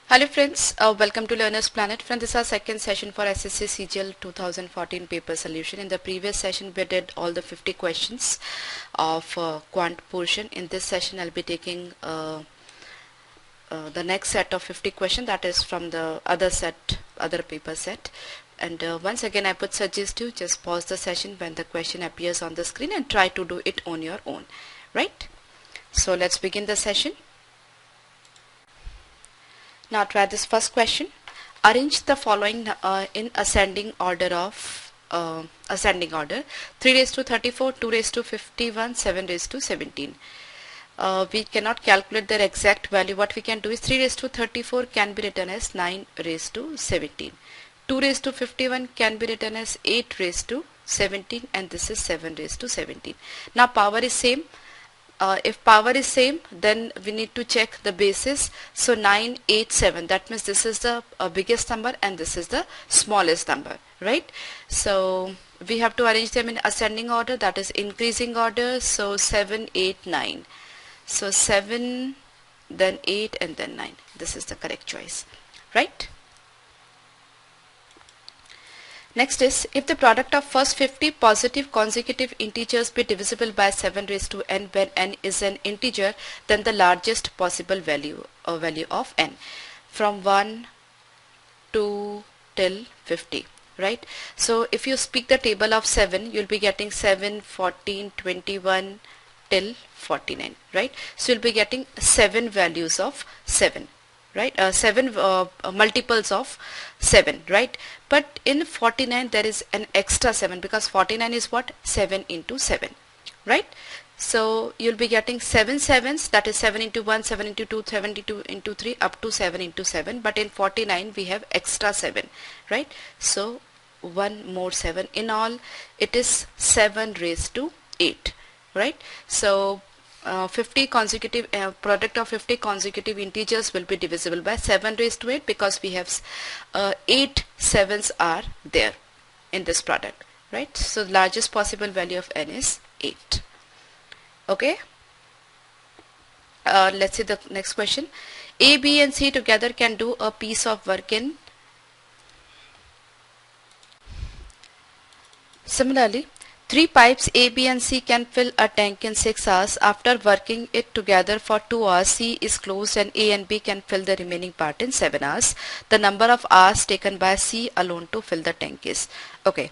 Hello friends, welcome to Learner's Planet. Friends, this is our second session for SSC CGL 2014 paper solution. In the previous session we did all the 50 questions of quant portion. In this session I'll be taking the next set of 50 questions, that is from the other paper set. And once again I would suggest you just pause the session when the question appears on the screen and try to do it on your own, right? So let's begin the session. Now try this first question. Arrange the following in ascending order 3 raised to 34, 2 raised to 51, 7 raised to 17. We cannot calculate their exact value. What we can do is 3 raised to 34 can be written as 9 raised to 17. 2 raised to 51 can be written as 8 raised to 17, and this is 7 raised to 17. Now power is same. If power is same, then we need to check the basis. So 9, 8, 7, that means this is the biggest number and this is the smallest number, right? So we have to arrange them in ascending order, that is increasing order. So 7, 8, 9. So 7, then 8, and then 9. This is the correct choice, right? Next is, if the product of first 50 positive consecutive integers be divisible by 7 raised to n when n is an integer, then the largest possible value of n from 1 to till 50, right? So if you speak the table of 7, you'll be getting 7, 14, 21 till 49, right? So you'll be getting 7 values of 7. Right, 7 multiples of 7, right? But in 49 there is an extra 7, because 49 is what? 7 into 7, right? So you'll be getting 7 sevens, that is 7 into 1, 7 into 2, 7 into 3, up to 7 into 7. But in 49 we have extra 7, right? So one more 7. In all it is 7 raised to 8, right? So 50 consecutive product of 50 consecutive integers will be divisible by 7 raised to 8, because we have 8 sevens are there in this product, right? So the largest possible value of n is 8. Okay, let's see the next question. A, B and C together can do a piece of work in. Similarly, 3 pipes A, B and C can fill a tank in 6 hours. After working it together for 2 hours, C is closed and A and B can fill the remaining part in 7 hours. The number of hours taken by C alone to fill the tank is. Okay,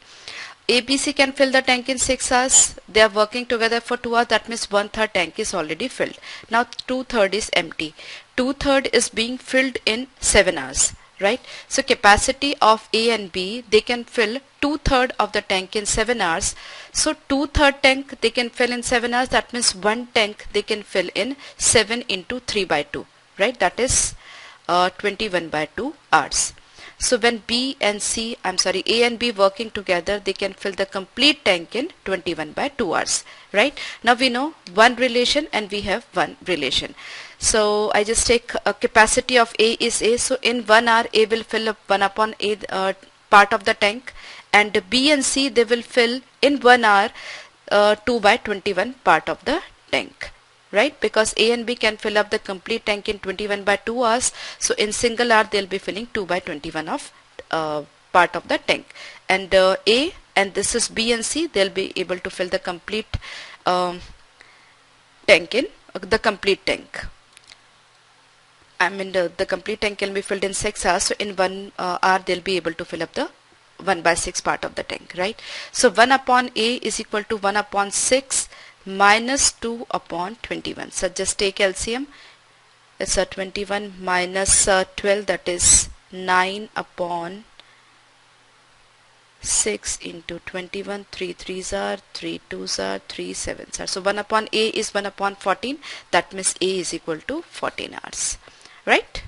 A, B, C can fill the tank in 6 hours. They are working together for 2 hours. That means 1/3 tank is already filled. Now 2/3 is empty. 2/3 is being filled in 7 hours. Right, so capacity of A and B, they can fill 2/3 of the tank in 7 hours. So 2/3 tank they can fill in 7 hours. That means 1 tank they can fill in 7 into 3 by 2, right? That is 21 by 2 hours. So when A and B working together, they can fill the complete tank in 21 by 2 hours, right? Now we know one relation and we have one relation. So I just take a capacity of A is A. So in 1 hour A will fill up 1 upon A part of the tank, and B and C they will fill in 1 hour 2 by 21 part of the tank, right? Because A and B can fill up the complete tank in 21 by 2 hours. So in single hour they'll be filling 2 by 21 of part of the tank, and A and this is B and C, they'll be able to fill the complete tank in the complete tank. I mean the complete tank can be filled in 6 hours. So in 1 hour they'll be able to fill up the 1 by 6 part of the tank, right? So 1 upon A is equal to 1 upon 6 minus 2 upon 21. So just take LCM. It's a 21 minus 12, that is 9 upon 6 into 21. 3 3s are 3 2s are 3 7s are. So 1 upon A is 1 upon 14. That means A is equal to 14 hours, right?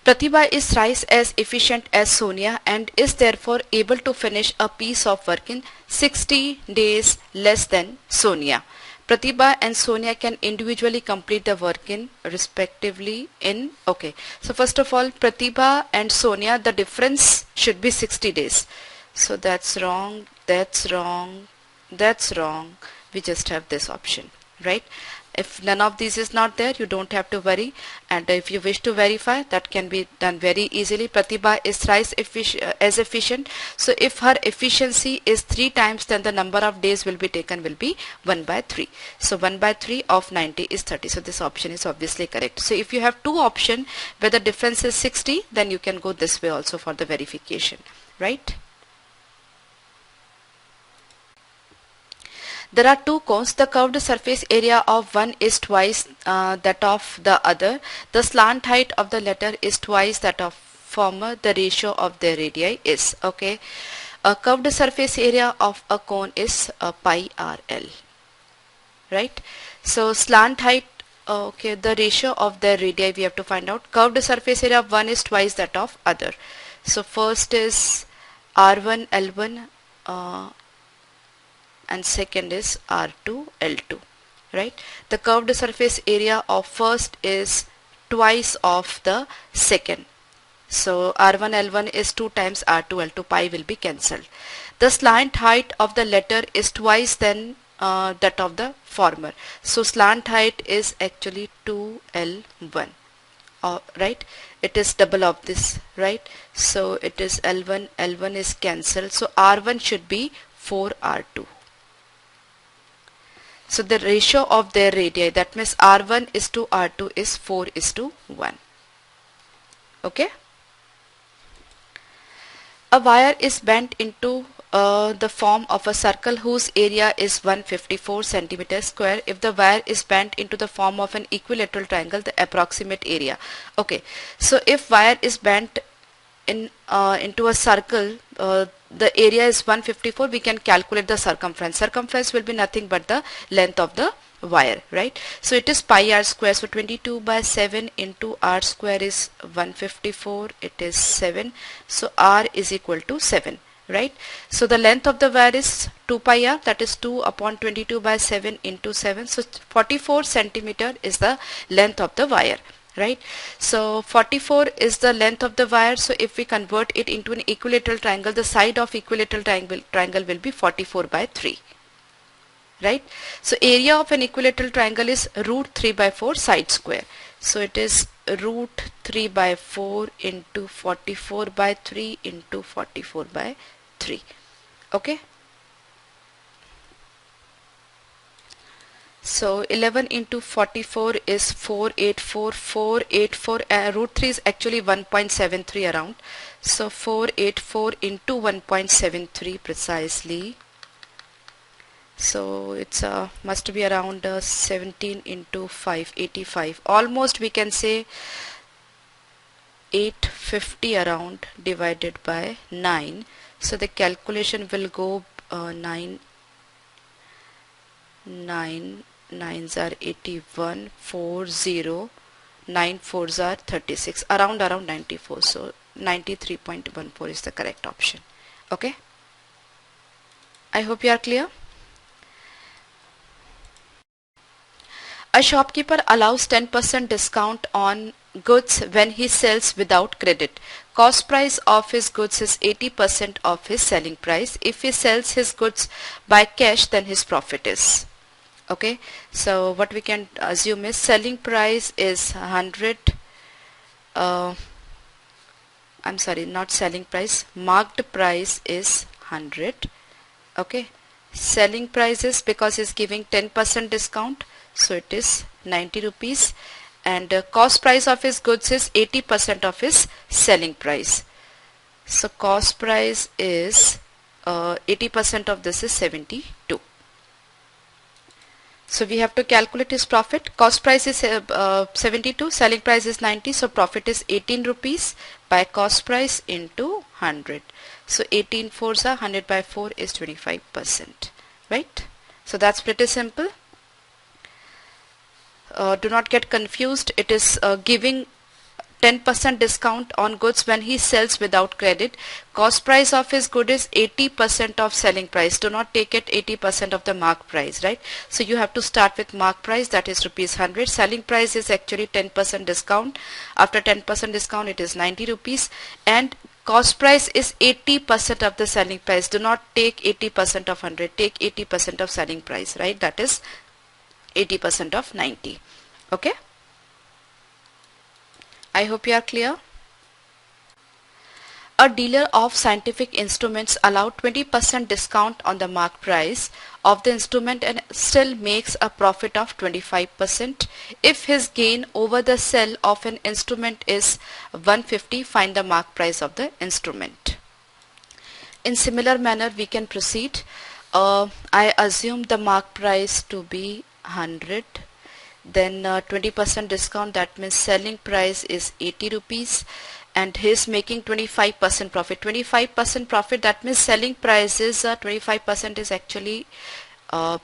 Pratibha is thrice as efficient as Sonia and is therefore able to finish a piece of work in 60 days less than Sonia. Pratibha and Sonia can individually complete the work in respectively in, okay, so first of all Pratibha and Sonia, the difference should be 60 days. So that's wrong, that's wrong, that's wrong. We just have this option, right? If none of these is not there, you don't have to worry. And if you wish to verify, that can be done very easily. Pratibha is thrice as efficient. So if her efficiency is 3 times, then the number of days will be taken will be 1 by 3. So 1 by 3 of 90 is 30. So this option is obviously correct. So if you have two options where the difference is 60, then you can go this way also for the verification, right? There are two cones. The curved surface area of one is twice that of the other. The slant height of the latter is twice that of former. The ratio of their radii is, okay. A curved surface area of a cone is pi RL, right? So slant height, okay, the ratio of their radii we have to find out. Curved surface area of one is twice that of other. So first is R1 L1 and second is R2 L2, right? The curved surface area of first is twice of the second. So R1 L1 is 2 times R2 L2, pi will be cancelled. The slant height of the latter is twice than that of the former. So slant height is actually 2L1, right? It is double of this, right? So it is L1, L1 is cancelled. So R1 should be 4R2. So the ratio of their radii, that means R1 is to R2 is 4 is to 1. Okay. A wire is bent into the form of a circle whose area is 154 centimeters square. If the wire is bent into the form of an equilateral triangle, the approximate area. Okay. So if wire is bent into a circle, the area is 154, we can calculate the circumference. Circumference will be nothing but the length of the wire, right? So it is pi r square. So 22 by 7 into r square is 154. It is 7. So r is equal to 7, right? So the length of the wire is 2 pi r, that is 2 upon 22 by 7 into 7. So 44 centimeter is the length of the wire, right? So 44 is the length of the wire. So if we convert it into an equilateral triangle, the side of equilateral triangle will be 44 by 3, right? So area of an equilateral triangle is root 3 by 4 side square. So it is root 3 by 4 into 44 by 3 into 44 by 3. Okay. So 11 into 44 is 484. 484 root 3 is actually 1.73 around. So 484 into 1.73 precisely. So it's must be around 17 into 585. Almost we can say 850 around divided by 9. So the calculation will go 9 nines are 81, 40, 9 fours are 36, around 94. So 93.14 is the correct option. Okay, I hope you are clear. A shopkeeper allows 10% discount on goods when he sells without credit. Cost price of his goods is 80% of his selling price. If he sells his goods by cash, then his profit is. Okay, so what we can assume is selling price is 100. I'm sorry, not selling price. Marked price is 100. Okay, selling price is, because he's giving 10% discount, so it is 90 rupees. And cost price of his goods is 80% of his selling price. So cost price is 80% of this is 72. So we have to calculate his profit. Cost price is 72, selling price is 90, so profit is 18 rupees by cost price into 100. So 18 fours are 100 by 4 is 25%, right? So that's pretty simple. Do not get confused. It is giving 10% discount on goods when he sells without credit. Cost price of his good is 80% of selling price. Do not take it 80% of the mark price, right? So you have to start with mark price, that is rupees 100. Selling price is actually 10% discount. After 10% discount, it is 90 rupees. And cost price is 80% of the selling price. Do not take 80% of 100. Take 80% of selling price, right? That is 80% of 90. Okay, I hope you are clear. A dealer of scientific instruments allowed 20% discount on the mark price of the instrument and still makes a profit of 25%. If his gain over the sale of an instrument is 150, find the mark price of the instrument. In similar manner we can proceed. I assume the mark price to be 100, then 20% discount, that means selling price is 80 rupees and he's making 25% profit. 25% profit, that means selling price is 25% is actually 1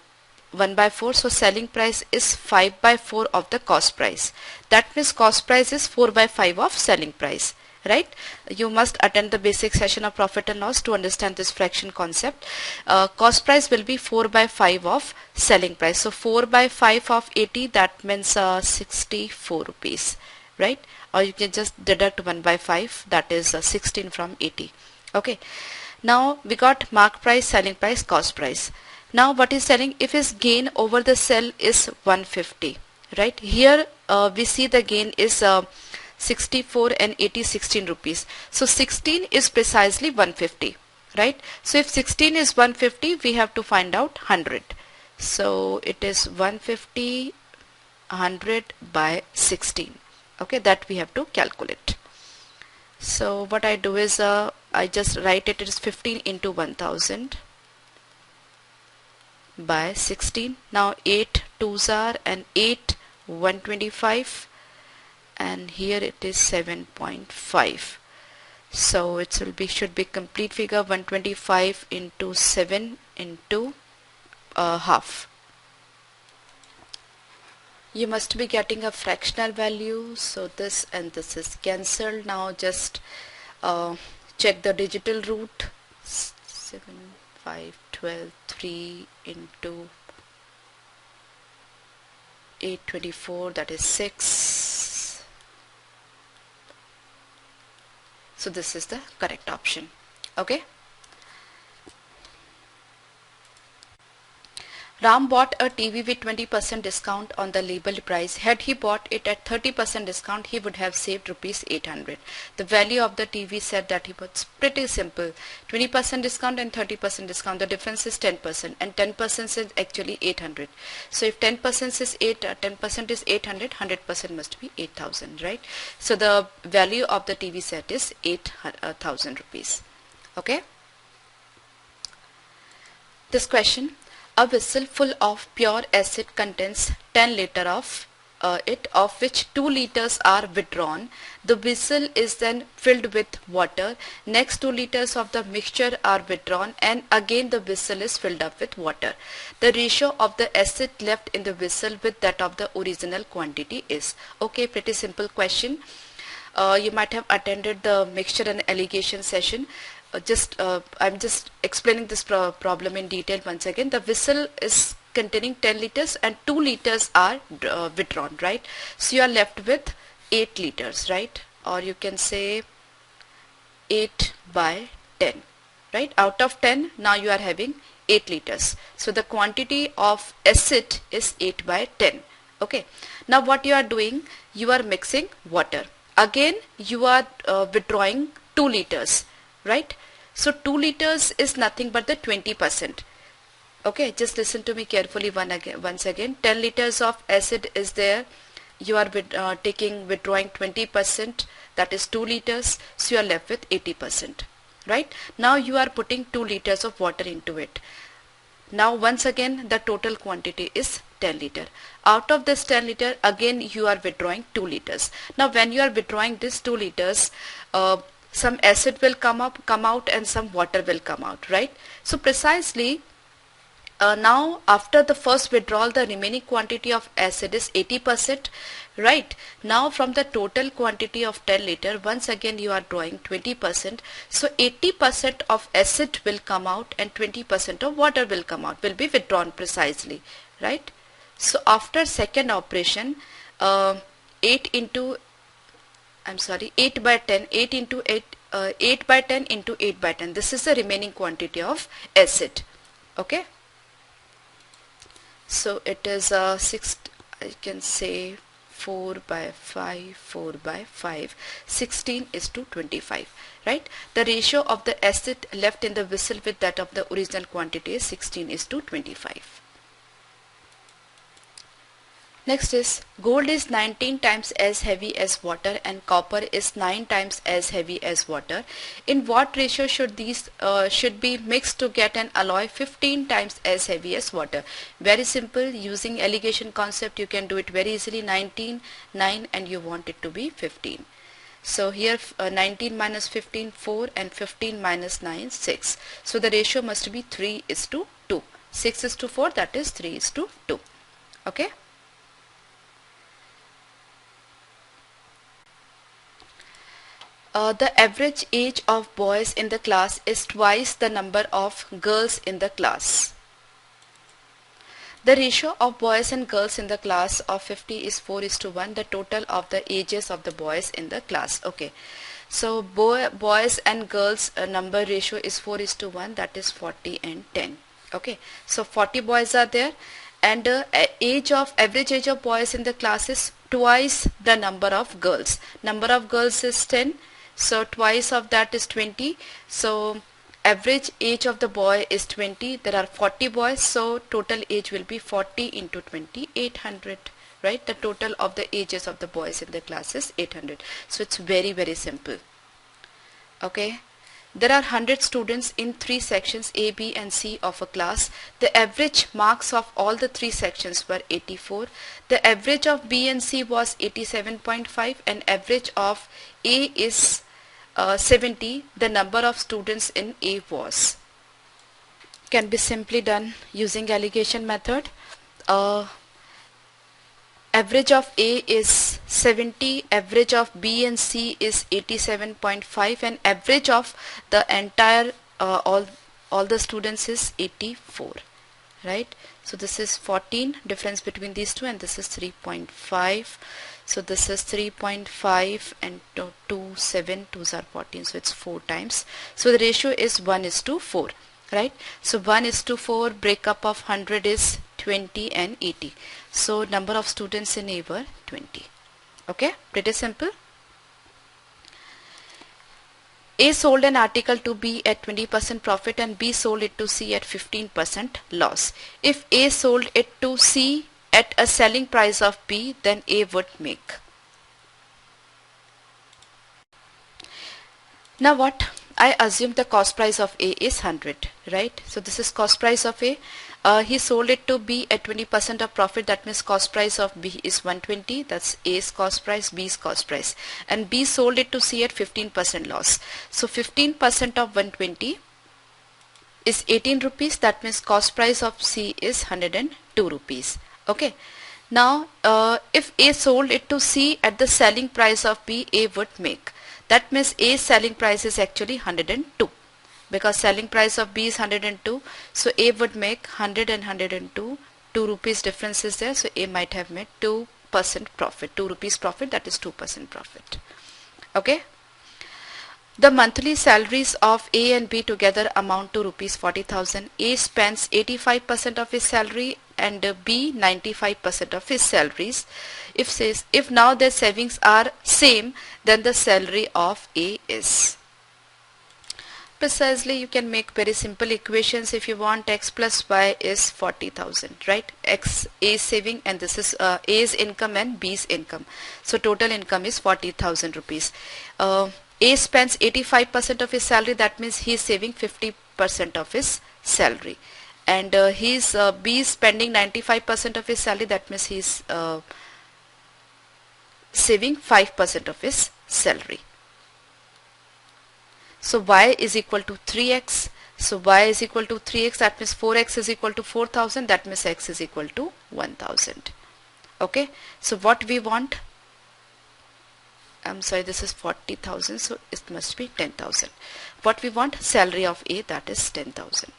by 4, so selling price is 5 by 4 of the cost price. That means cost price is 4 by 5 of selling price. Right? You must attend the basic session of profit and loss to understand this fraction concept. Cost price will be 4 by 5 of selling price. So 4 by 5 of 80, that means 64 rupees. Right? Or you can just deduct 1 by 5, that is 16 from 80. Okay. Now we got mark price, selling price, cost price. Now what is selling? If his gain over the sell is 150. Right? Here we see the gain is 64 and 80, 16 rupees. So 16 is precisely 150, right? So if 16 is 150, we have to find out 100. So it is 150, 100 by 16. Okay, that we have to calculate. So what I do is I just write it is 15 into 1000 by 16. Now 8 2s are and 8 125. And here it is 7.5. So it will be should be complete figure 125 into 7 into half. You must be getting a fractional value, so this and this is cancelled. Now just check the digital root. 7 5 12 3 into 824, that is 6. So this is the correct option. Okay. Ram bought a TV with 20% discount on the labeled price. Had he bought it at 30% discount, he would have saved rupees 800. The value of the TV said that he was pretty simple. 20% discount and 30% discount. The difference is 10%, and 10% is actually 800. So if 10% is 10% is 800, 100% must be 8,000, right? So the value of the TV set is 8,000 rupees. Okay. This question. A vessel full of pure acid contains 10 liters of it, of which 2 liters are withdrawn. The vessel is then filled with water. Next 2 liters of the mixture are withdrawn, and again the vessel is filled up with water. The ratio of the acid left in the vessel with that of the original quantity is. Okay, pretty simple question. You might have attended the mixture and alligation session. I'm just explaining this problem in detail once again. The vessel is containing 10 liters and 2 liters are withdrawn, right? So you are left with 8 liters, right? Or you can say 8 by 10, right? Out of 10, now you are having 8 liters. So the quantity of acid is 8 by 10. Okay. Now what you are doing, you are mixing water. Again, you are withdrawing 2 liters. Right? So 2 liters is nothing but the 20%. Okay, just listen to me carefully once again. 10 liters of acid is there. You are withdrawing 20%, that is 2 liters. So you are left with 80%. Right? Now you are putting 2 liters of water into it. Now once again the total quantity is 10 liter. Out of this 10 liter, again you are withdrawing 2 liters. Now when you are withdrawing this 2 liters, some acid will come out and some water will come out, right? So precisely now after the first withdrawal, the remaining quantity of acid is 80%, right? Now from the total quantity of 10 liter, once again you are drawing 20%. So 80% of acid will come out and 20% of water will come out, will be withdrawn precisely, right? So after second operation, 8 by 10, 8 into 8, 8 by 10 into 8 by 10. This is the remaining quantity of acid. Okay. So it is 6, I can say 4 by 5, 4 by 5, 16 is to 25, right? The ratio of the acid left in the vessel with that of the original quantity is 16 is to 25. Next is gold is 19 times as heavy as water and copper is 9 times as heavy as water. In what ratio should these should be mixed to get an alloy 15 times as heavy as water? Very simple, using alligation concept you can do it very easily. 19, 9 and you want it to be 15. So here 19 minus 15, 4 and 15 minus 9, 6. So the ratio must be 3 is to 2. 6 is to 4, that is 3 is to 2. Okay. The average age of boys in the class is twice the number of girls in the class. The ratio of boys and girls in the class of 50 is 4 is to 1, the total of the ages of the boys in the class. Okay, so boys and girls number ratio is 4 is to 1, that is 40 and 10. Okay, so 40 boys are there and average age of boys in the class is twice the number of girls. Number of girls is 10. So twice of that is 20. So average age of the boy is 20. There are 40 boys. So total age will be 40 into 20, 800. Right? The total of the ages of the boys in the class is 800. So it's very, very simple. Okay. There are 100 students in 3 sections A, B and C of a class. The average marks of all the 3 sections were 84. The average of B and C was 87.5 and average of A is 70. The number of students in A was. Can be simply done using alligation method. Average of A is 70, average of B and C is 87.5 and average of the entire all the students is 84, right? So this is 14, difference between these two, and this is 3.5. So this is 3.5 and 2, 7, 2s are 14, so it's 4 times. So the ratio is 1 is to 4, right? So 1 is to 4, breakup of 100 is 20 and 80. So number of students in A were 20. Okay, pretty simple. A sold an article to B at 20% profit and B sold it to C at 15% loss. If A sold it to C at a selling price of B, then A would make. Now what? I assume the cost price of A is 100, right? So this is cost price of A. He sold it to B at 20% of profit. That means cost price of B is 120. That's A's cost price, B's cost price. And B sold it to C at 15% loss. So 15% of 120 is 18 rupees. That means cost price of C is 102 rupees. Okay. Now, if A sold it to C at the selling price of B, A would make. That means A's selling price is actually 102. Because selling price of B is 102, so A would make 100 and 102, 2 rupees difference is there, so A might have made 2% profit, 2 rupees profit, that is 2% profit. Okay. The monthly salaries of A and B together amount to rupees 40,000. A spends 85% of his salary and B 95% of his salaries. If now their savings are same, then the salary of A is. Precisely, you can make very simple equations. If you want, x plus y is 40,000, right? X A's saving and this is A's income and B's income. So total income is 40,000 rupees. A spends 85% of his salary. That means he is saving 50% of his salary. And B is spending 95% of his salary. That means he is saving 5% of his salary. So y is equal to 3x. So y is equal to 3x. That means 4x is equal to 4,000. That means x is equal to 1,000. Okay. So what we want? I'm sorry, this is 40,000. So it must be 10,000. What we want? Salary of A, that is 10,000.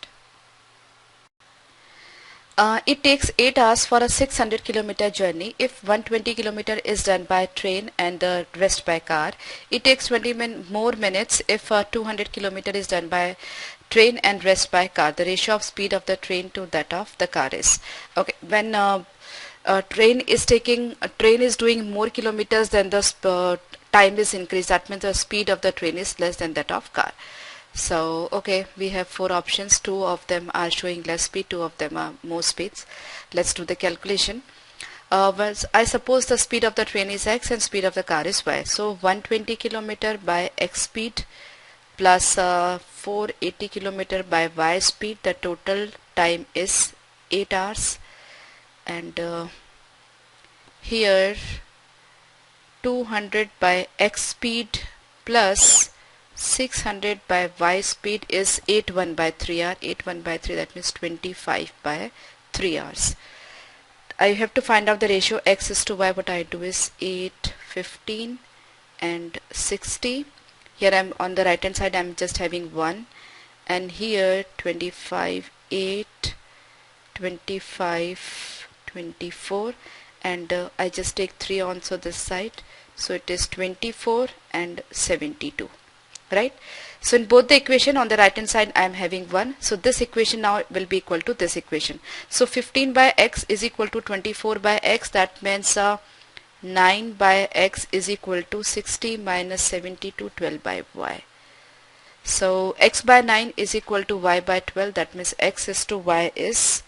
It takes 8 hours for a 600 kilometer journey. If 120 kilometer is done by train and the rest by car, it takes 20 more minutes if 200 kilometer is done by train and rest by car. The ratio of speed of the train to that of the car is okay. When train is doing more kilometers than the time is increased, that means the speed of the train is less than that of car. So okay, we have 4 options. 2 of them are showing less speed, 2 of them are more speeds. Let's do the calculation. Well, I suppose the speed of the train is x and speed of the car is y. So 120 kilometer by x speed plus 480 kilometer by y speed. The total time is 8 hours. And here 200 by x speed plus 600 by y speed is 81 by 3 hour. 81 by 3, that means 25 by 3 hours. I have to find out the ratio x is to y. What I do is 8, 15 and 60. Here I'm on the right hand side, I'm just having 1, and here 25, 8, 25, 24, and I just take 3 on so this side, so it is 24 and 72. Right? So in both the equation on the right hand side I am having 1. So this equation now will be equal to this equation. So 15 by x is equal to 24 by x. That means 9 by x is equal to 60 minus 72, 12 by y. So x by 9 is equal to y by 12. That means x is to y is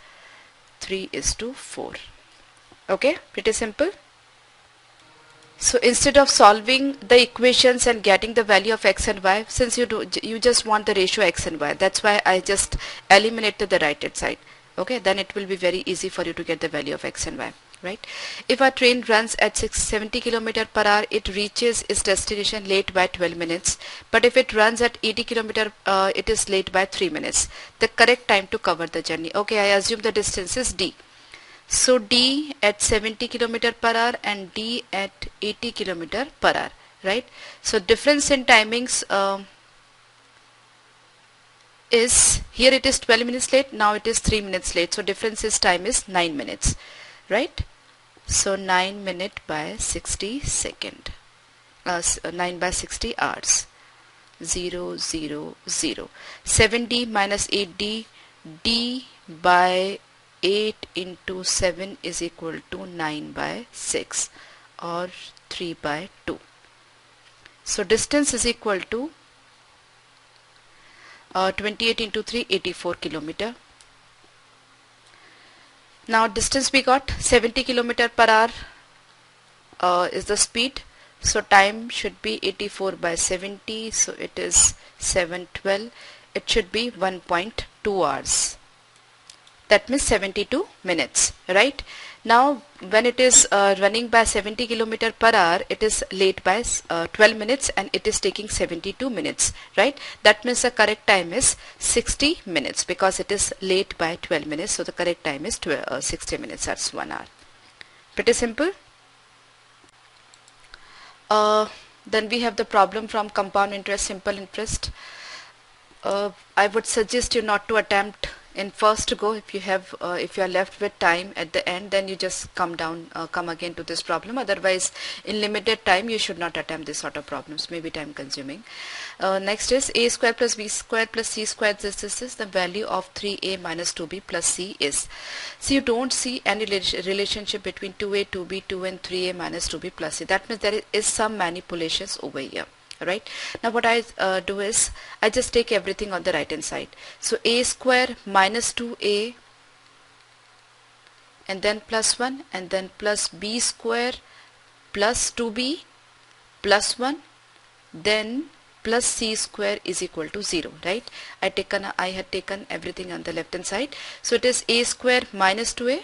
3 is to 4. Okay, pretty simple. So instead of solving the equations and getting the value of x and y, since you just want the ratio x and y, that's why I just eliminated the right hand side. Okay, then it will be very easy for you to get the value of x and y. Right? If a train runs at 70 km per hour, it reaches its destination late by 12 minutes. But if it runs at 80 km, it is late by 3 minutes. The correct time to cover the journey. Okay, I assume the distance is d. So D at 70 km per hour and D at 80 km per hour, right? So difference in timings is, here it is 12 minutes late, now it is 3 minutes late. So difference is time is 9 minutes, right? So 9 minute by 60 second, 9 by 60 hours, 0, 0, 0. 7D minus 8D, D by 8 into 7 is equal to 9 by 6 or 3 by 2. So distance is equal to 28 into 3, 84 kilometer. Now distance we got 70 kilometer per hour is the speed. So time should be 84 by 70. So it is 712. It should be 1.2 hours. That means 72 minutes, right? Now when it is running by 70 km per hour, it is late by 12 minutes and it is taking 72 minutes, right? That means the correct time is 60 minutes because it is late by 12 minutes. So the correct time is 60 minutes, that's 1 hour. Pretty simple. Then we have the problem from compound interest, simple interest. I would suggest you not to attempt in first go. If you are left with time at the end, then you just come again to this problem. Otherwise in limited time you should not attempt this sort of problems, maybe time consuming. Next is a square plus b square plus c square. This is the value of 3a minus 2b plus c is. So you don't see any relationship between 2a, 2b, 2 and 3a minus 2b plus c. That means there is some manipulations over here. Right, now what I do is I just take everything on the right hand side. So a square minus 2a and then plus 1 and then plus b square plus 2b plus 1 then plus c square is equal to 0, right? I had taken everything on the left hand side. So it is a square minus 2a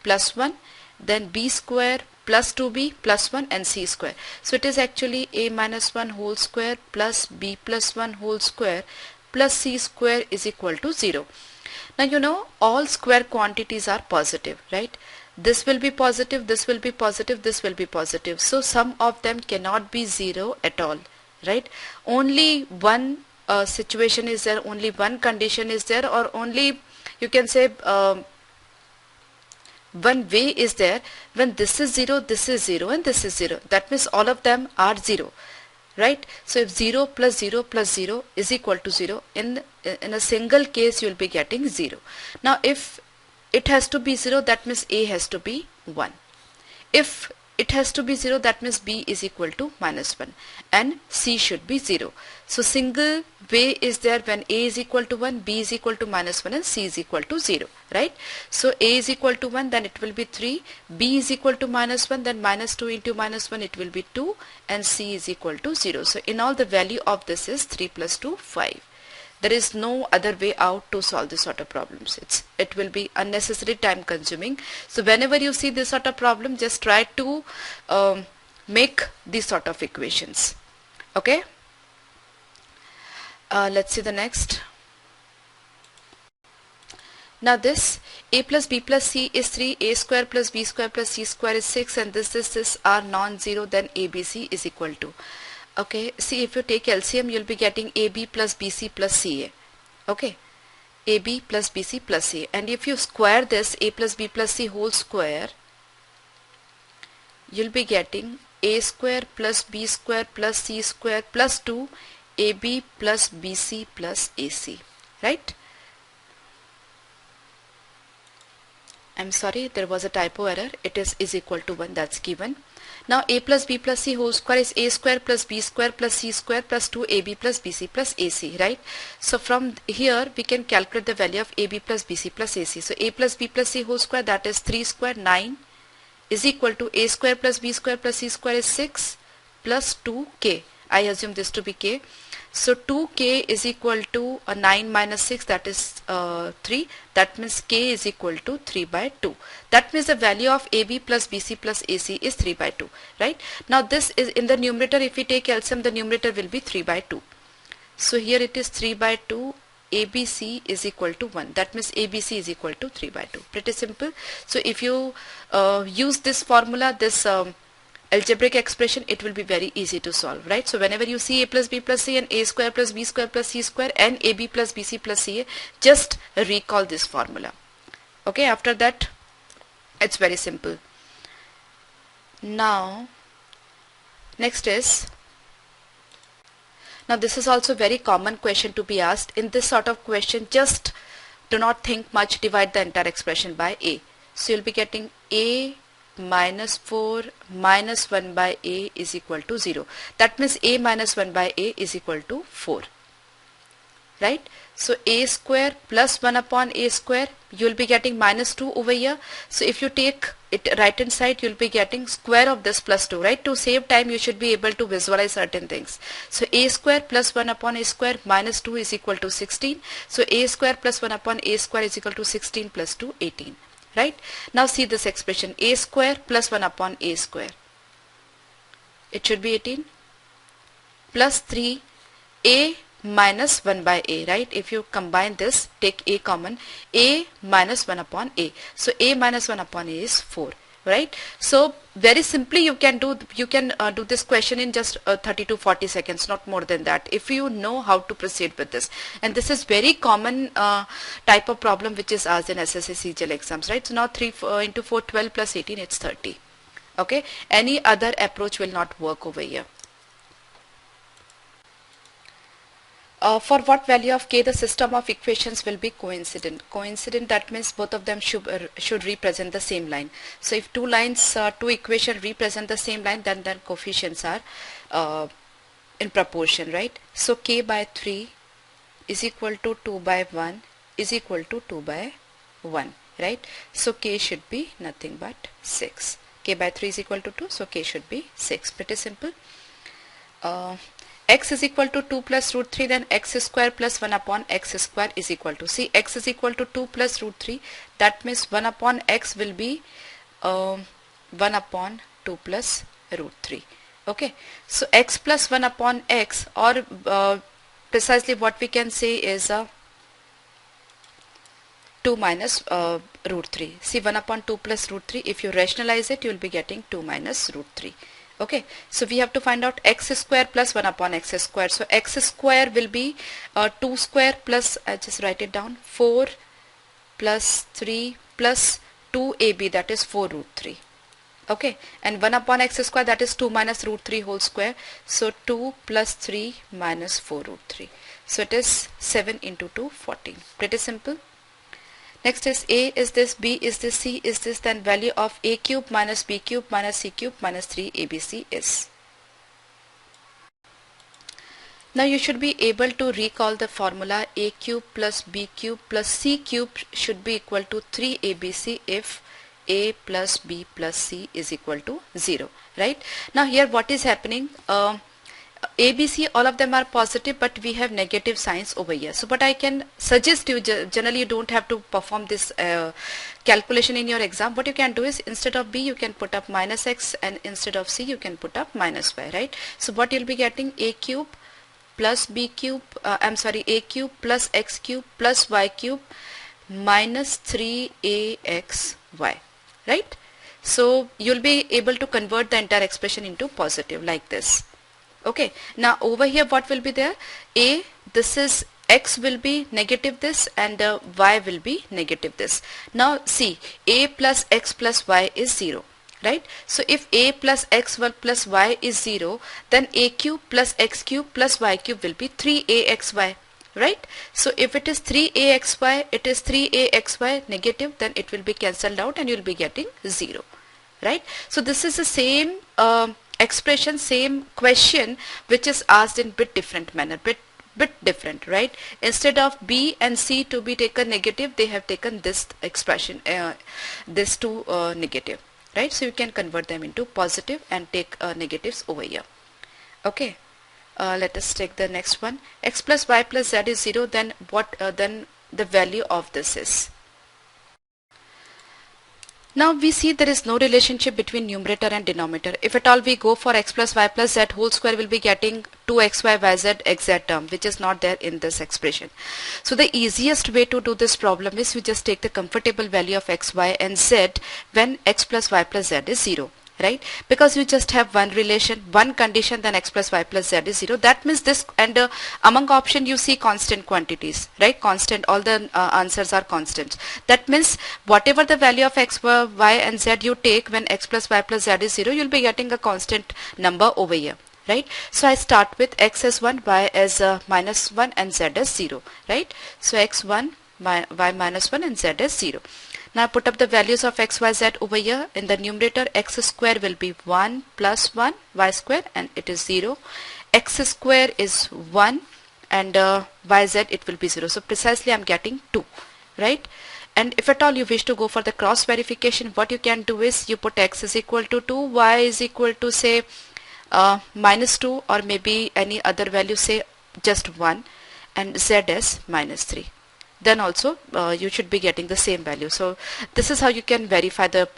plus 1 then b square plus 2b plus 1 and c square. So it is actually a minus 1 whole square plus b plus 1 whole square plus c square is equal to 0. Now you know all square quantities are positive, right? This will be positive, this will be positive, this will be positive. So some of them cannot be 0 at all, right? Only one situation is there, only one condition is there, or only you can say one way is there when this is 0, this is 0 and this is 0. That means all of them are 0, right? So if 0 plus 0 plus 0 is equal to 0, in a single case you will be getting 0. Now if it has to be 0, that means A has to be 1. If it has to be 0, that means B is equal to minus 1 and C should be 0. So single way is there when A is equal to 1, B is equal to minus 1 and C is equal to 0, right? So A is equal to 1, then it will be 3, B is equal to minus 1, then minus 2 into minus 1 it will be 2 and C is equal to 0. So in all the value of this is 3 plus 2, 5. There is no other way out to solve this sort of problems. It will be unnecessary time consuming. So whenever you see this sort of problem, just try to make these sort of equations. Okay. Let's see the next. Now this A plus B plus C is 3, A square plus B square plus C square is 6, and this are non-zero, then ABC is equal to. Okay, see, if you take LCM, you'll be getting AB plus BC plus CA. Okay, AB plus BC plus CA. And if you square this, A plus B plus C whole square, you'll be getting A square plus B square plus C square plus 2 AB plus BC plus AC, right? I'm sorry, there was a typo error. It is equal to 1, that's given. Now A plus B plus C whole square is A square plus B square plus C square plus 2AB plus BC plus AC, right? So from here we can calculate the value of AB plus BC plus AC. So A plus B plus C whole square, that is 3 square 9, is equal to A square plus B square plus C square is 6 plus 2K. I assume this to be K. So 2K is equal to 9 minus 6, that is 3. That means K is equal to 3 by 2. That means the value of AB plus BC plus AC is 3 by 2, right? Now this is in the numerator. If we take LCM, the numerator will be 3 by 2. So here it is 3 by 2. ABC is equal to 1. That means ABC is equal to 3 by 2. Pretty simple. So if you use this formula, this algebraic expression, it will be very easy to solve, right? So whenever you see A plus B plus C and A square plus B square plus C square and AB plus BC plus CA, just recall this formula. Okay, after that it's very simple. Now next is, now this is also very common question to be asked. In this sort of question, just do not think much, divide the entire expression by A. So you'll be getting A minus 4 minus 1 by A is equal to 0. That means A minus 1 by A is equal to 4, right? So A square plus 1 upon A square, you will be getting minus 2 over here. So if you take it right hand side, you will be getting square of this plus 2, right? To save time, you should be able to visualize certain things. So A square plus 1 upon A square minus 2 is equal to 16. So A square plus 1 upon A square is equal to 16 plus 2, 18. Right? Now see this expression, A square plus 1 upon A square. It should be 18 plus 3 A minus 1 by A, right? If you combine this, take A common, A minus 1 upon A. So A minus 1 upon A is 4, right? So very simply you can do this question in just 30 to 40 seconds, not more than that, if you know how to proceed with this. And this is very common type of problem which is asked in SSC CGL exams, right? So now 3 into 4, 12 plus 18, it's 30. Okay, any other approach will not work over here. For what value of K the system of equations will be coincident? Coincident, that means both of them should represent the same line. So if two lines, two equations represent the same line, then their coefficients are in proportion, right? So K by 3 is equal to 2 by 1 is equal to 2 by 1, right? So K should be nothing but 6. K by 3 is equal to 2, so K should be 6. Pretty simple. X is equal to 2 plus root 3, then x square plus 1 upon x square is equal to, see, x is equal to 2 plus root 3, that means 1 upon x will be 1 upon 2 plus root 3. Okay, so x plus 1 upon x, or precisely what we can say is 2 minus root 3. See, 1 upon 2 plus root 3, if you rationalize it, you will be getting 2 minus root 3. Okay, so we have to find out x square plus 1 upon x square. So x square will be 2 square plus, I just write it down, 4 plus 3 plus 2ab, that is 4 root 3. Okay, and 1 upon x square, that is 2 minus root 3 whole square. So 2 plus 3 minus 4 root 3. So it is 7 into 2, 14. Pretty simple. Next is a is this, b is this, c is this, then value of a cube minus b cube minus c cube minus 3abc is. Now you should be able to recall the formula. A cube plus b cube plus c cube should be equal to 3abc if a plus b plus c is equal to 0, right? Now here what is happening, ABC, all of them are positive, but we have negative signs over here. So what I can suggest you, generally you don't have to perform this calculation in your exam. What you can do is, instead of b you can put up minus x, and instead of c you can put up minus y, right? So what you'll be getting, a cube plus b cube, a cube plus x cube plus y cube minus 3axy, right? So you'll be able to convert the entire expression into positive like this. Okay, now over here what will be there? A, this is x will be negative this, and y will be negative this. Now see, a plus x plus y is 0. Right? So if a plus x plus y is 0, then a cube plus x cube plus y cube will be 3axy, right? So if it is 3axy, it is 3axy negative, then it will be cancelled out and you will be getting 0, right? So this is the same expression, same question, which is asked in bit different manner, bit different, right? Instead of b and c to be taken negative, they have taken this expression, this two negative. Right, so you can convert them into positive and take negatives over here. Okay, let us take the next one. X plus y plus z is 0. Then what? Then the value of this is. Now we see there is no relationship between numerator and denominator. If at all we go for x plus y plus z whole square, will be getting 2xy yz xz term, which is not there in this expression. So the easiest way to do this problem is you just take the comfortable value of x, y and z when x plus y plus z is 0. Right, because you just have one relation, one condition, then x plus y plus z is 0. That means this, and among option you see constant quantities, right? Constant, all the answers are constant. That means whatever the value of x, y and z you take when x plus y plus z is 0, you'll be getting a constant number over here. Right, so I start with x as 1, y as minus 1 and z as 0, right? So x1, y minus 1 and z as 0. Now put up the values of x, y, z over here. In the numerator, x square will be 1 plus 1 y square, and it is 0. X square is 1 and y, z it will be 0. So precisely I'm getting 2, right? And if at all you wish to go for the cross verification, what you can do is you put x is equal to 2, y is equal to say minus 2, or maybe any other value, say just 1, and z as minus 3. Then also you should be getting the same value. So this is how you can verify the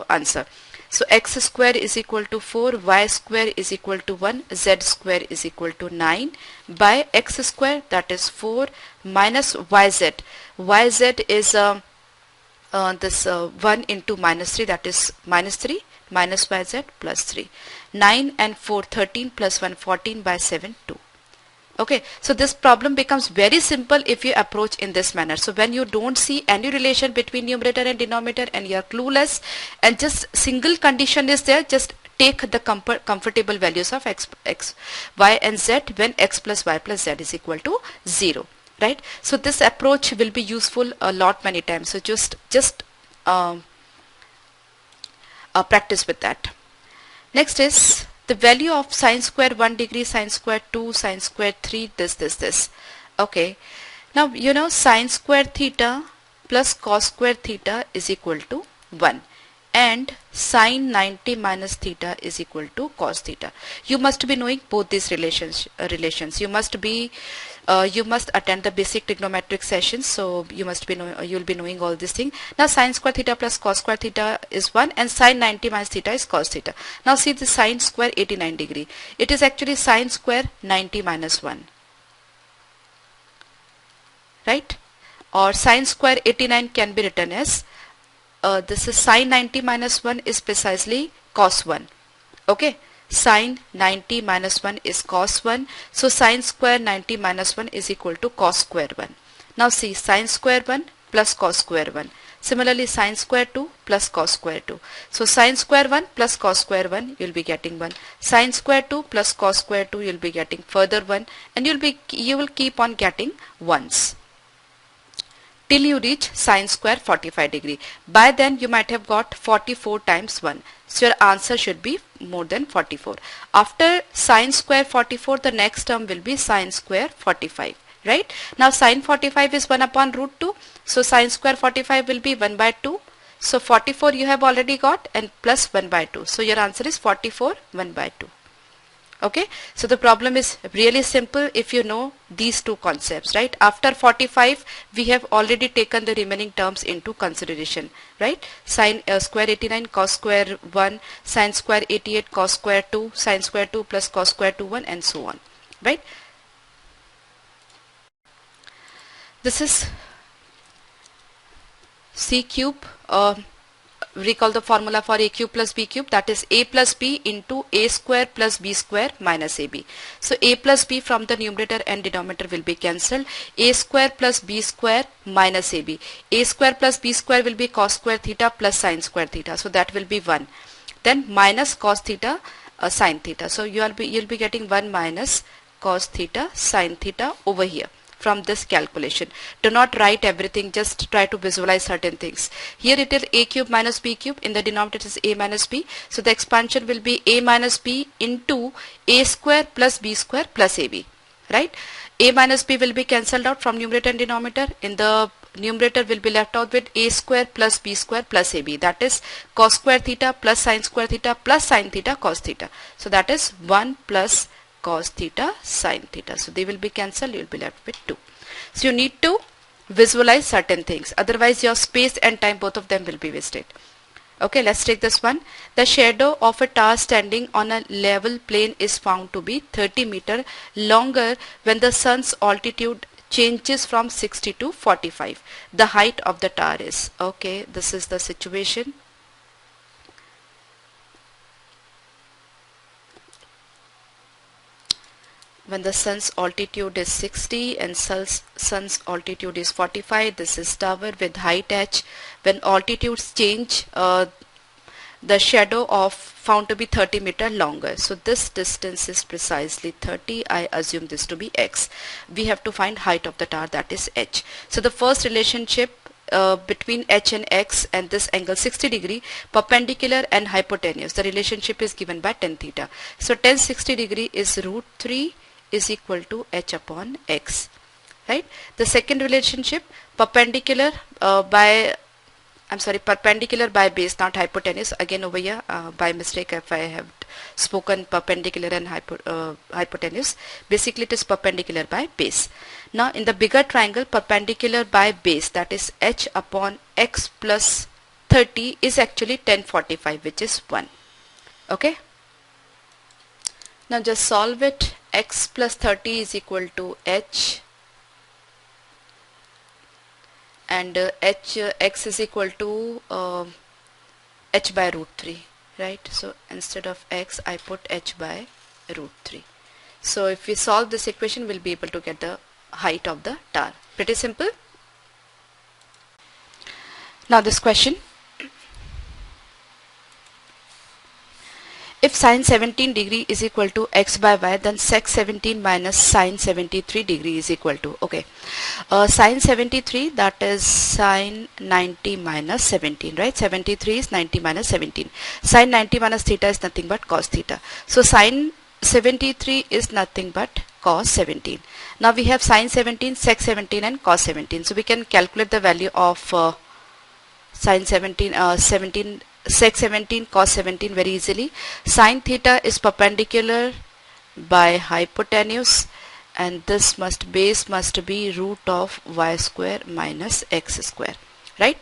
answer. So x square is equal to 4, y square is equal to 1, z square is equal to 9 by x square, that is 4, minus yz. Yz is this 1 into minus 3, that is minus 3, minus yz plus 3. 9 and 4, 13 plus 1, 14 by 7, 2. Okay, so this problem becomes very simple if you approach in this manner. So when you don't see any relation between numerator and denominator and you are clueless and just single condition is there, just take the comfortable values of x, y and z when x plus y plus z is equal to 0, right? So this approach will be useful a lot many times. So just practice with that. Next is the value of sine square 1 degree, sine square 2, sine square 3, this. Okay. Now, you know, sine square theta plus cos square theta is equal to 1. And sine 90 minus theta is equal to cos theta. You must be knowing both these relations. You must attend the basic trigonometric sessions. So you must be you'll be knowing all these things. Now sine square theta plus cos square theta is 1, and sine 90 minus theta is cos theta. Now see the sine square 89 degree. It is actually sine square 90 minus 1. Right? Or sine square 89 can be written as this is sine 90 minus 1 is precisely cos 1. Okay, sine 90 minus 1 is cos 1. So sine square 90 minus 1 is equal to cos square 1. Now see, sine square 1 plus cos square 1. Similarly, sine square 2 plus cos square 2. So sine square 1 plus cos square 1, you'll be getting 1. Sine square 2 plus cos square 2, you'll be getting further 1, and you will keep on getting 1s till you reach sine square 45 degree. By then you might have got 44 times 1. So your answer should be more than 44. After sine square 44, the next term will be sine square 45. Right? Now sine 45 is 1 upon root 2. So sine square 45 will be 1 by 2. So 44 you have already got, and plus 1 by 2. So your answer is 44 1 by 2. Okay, so the problem is really simple if you know these two concepts, right? After 45, we have already taken the remaining terms into consideration, right? Sine square 89 cos square 1, sine square 88 cos square 2, sine square 2 plus cos square 2 1, and so on, right? This is c cube. Recall the formula for a cube plus b cube, that is a plus b into a square plus b square minus ab. So a plus b from the numerator and denominator will be cancelled. A square plus b square minus ab. A square plus b square will be cos square theta plus sin square theta. So that will be 1. Then minus cos theta sin theta. So you'll be getting 1 minus cos theta sin theta over here from this calculation. Do not write everything, just try to visualize certain things. Here it is a cube minus b cube, in the denominator is a minus b, so the expansion will be a minus b into a square plus b square plus ab, right? A minus b will be cancelled out from numerator and denominator. In the numerator will be left out with a square plus b square plus ab, that is cos square theta plus sin square theta plus sin theta cos theta. So that is 1 plus cos theta sin theta. So they will be cancelled, you will be left with 2. So you need to visualize certain things, otherwise your space and time, both of them will be wasted. Okay, let's take this one. The shadow of a tower standing on a level plane is found to be 30 meter longer when the sun's altitude changes from 60 to 45. The height of the tower is, okay, this is the situation. When the sun's altitude is 60 and sun's altitude is 45, this is tower with height h. When altitudes change, the shadow of found to be 30 meter longer. So this distance is precisely 30. I assume this to be x. We have to find height of the tower, that is h. So the first relationship between h and x and this angle 60 degree, perpendicular and hypotenuse, the relationship is given by tan theta. So tan 60 degree is root 3 is equal to h upon x, right? The second relationship, perpendicular perpendicular by base, not hypotenuse. Again over here by mistake if I have spoken perpendicular and hypotenuse, basically it is perpendicular by base. Now in the bigger triangle, perpendicular by base, that is h upon x plus 30 is actually tan 45, which is 1. Okay, now just solve it. X plus 30 is equal to h, and x is equal to h by root 3, right? So instead of x I put h by root 3. So if we solve this equation, we'll be able to get the height of the tower. Pretty simple. Now this question, if sine 17 degree is equal to x by y, then sec 17 minus sine 73 degree is equal to, okay, sine 73, that is sine 90 minus 17, right? 73 is 90 minus 17. Sine 90 minus theta is nothing but cos theta. So sine 73 is nothing but cos 17. Now we have sine 17, sec 17 and cos 17. So we can calculate the value of sine 17, sec 17, cos 17 very easily. Sin theta is perpendicular by hypotenuse, and this base must be root of y square minus x square, right?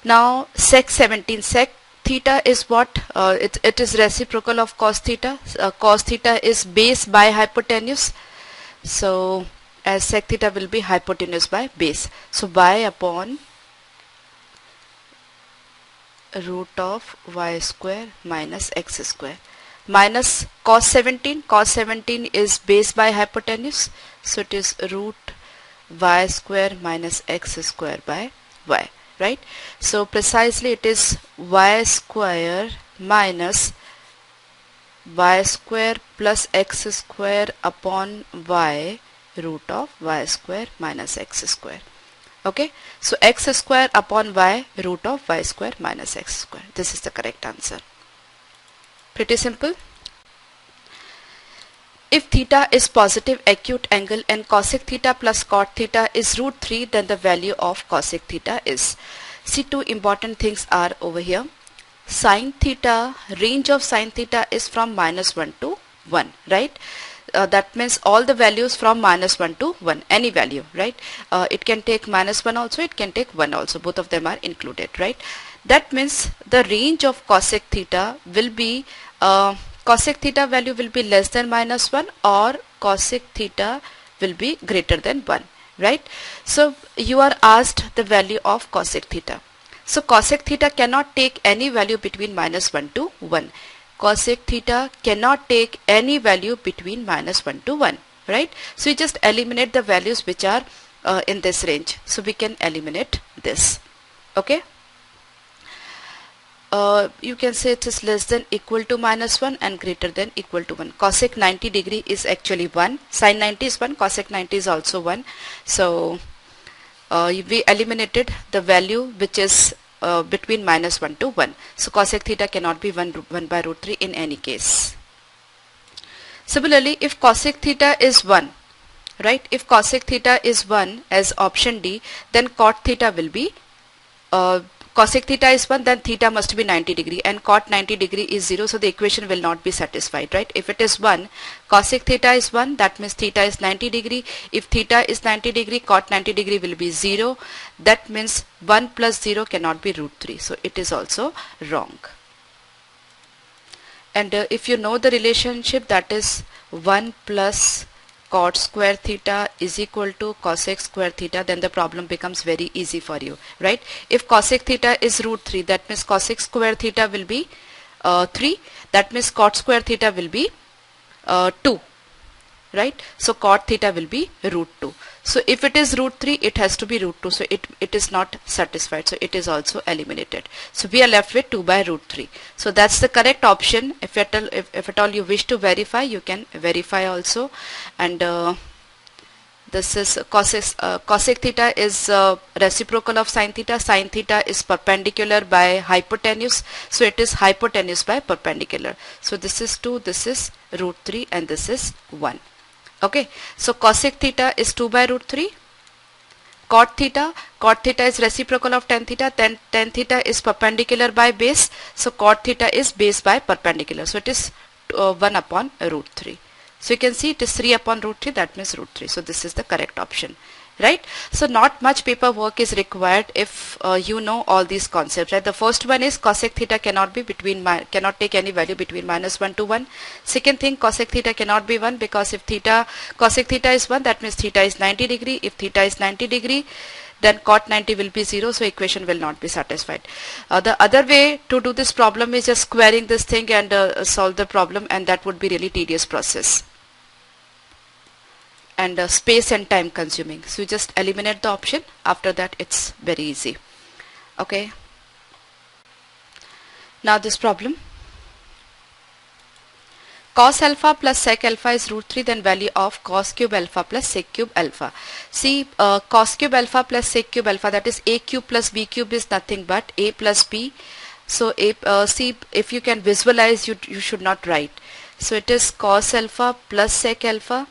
Now sec 17, sec theta is what? It is reciprocal of cos theta. Cos theta is base by hypotenuse, so as sec theta will be hypotenuse by base. So y upon root of y square minus x square, minus cos 17. Cos 17 is base by hypotenuse, so it is root y square minus x square by y. right? So precisely it is y square minus y square plus x square upon y root of y square minus x square. Okay, so x square upon y root of y square minus x square. This is the correct answer. Pretty simple. If theta is positive acute angle and cosec theta plus cot theta is root 3, then the value of cosec theta is. See, two important things are over here. Sin theta, range of sin theta is from -1 to 1, right? That means all the values from -1 to 1, any value, right? It can take -1 also, it can take 1 also, both of them are included, right? That means the range of cosec theta will be cosec theta value will be less than -1 or cosec theta will be greater than 1, right? So you are asked the value of cosec theta. So cosec theta cannot take any value between -1 to 1. Cosec theta cannot take any value between -1 to 1, right? So you just eliminate the values which are in this range. So we can eliminate this. Okay. You can say it is less than equal to -1 and greater than equal to 1. Cosec 90 degree is actually 1. Sin 90 is 1. Cosec 90 is also 1. So we eliminated the value which is between -1 to 1. So cosec theta cannot be 1 by root 3 in any case. Similarly, if cosec theta is 1, right? If cosec theta is 1 as option D, then cot theta will be cosec theta is 1, then theta must be 90 degree and cot 90 degree is 0, so the equation will not be satisfied, right? If it is 1, cosec theta is 1, that means theta is 90 degree. If theta is 90 degree, cot 90 degree will be 0. That means 1 plus 0 cannot be root 3, so it is also wrong. And if you know the relationship, that is 1 plus cot square theta is equal to cosec square theta, then the problem becomes very easy for you, right? If cosec theta is root 3, that means cosec square theta will be 3, that means cot square theta will be 2, right? So cot theta will be root 2. So if it is root 3, it has to be root 2, so it is not satisfied, so it is also eliminated. So we are left with 2 by root 3. So that's the correct option. If at all you wish to verify, you can verify also. And this is cosec theta is reciprocal of sin theta. Sin theta is perpendicular by hypotenuse, so it is hypotenuse by perpendicular. So this is 2, this is root 3, and this is 1. Okay, so cosec theta is 2 by root 3. Cot theta is reciprocal of tan theta. Tan theta is perpendicular by base, so cot theta is base by perpendicular, so it is 1 upon root 3. So you can see it is 3 upon root 3, that means root 3. So this is the correct option, right? So not much paperwork is required if you know all these concepts, right? The first one is cosec theta cannot be cannot take any value between -1 to 1. Second thing, cosec theta cannot be 1 because if cosec theta is 1, that means theta is 90 degree. If theta is 90 degree, then cot 90 will be 0, so equation will not be satisfied. The other way to do this problem is just squaring this thing and solve the problem, and that would be really tedious process and space and time consuming. So you just eliminate the option. After that, it's very easy. Okay. Now this problem. Cos alpha plus sec alpha is root 3, then value of cos cube alpha plus sec cube alpha. See, cos cube alpha plus sec cube alpha, that is a cube plus b cube is nothing but a plus b. So see, if you can visualize, you should not write. So it is cos alpha plus sec alpha,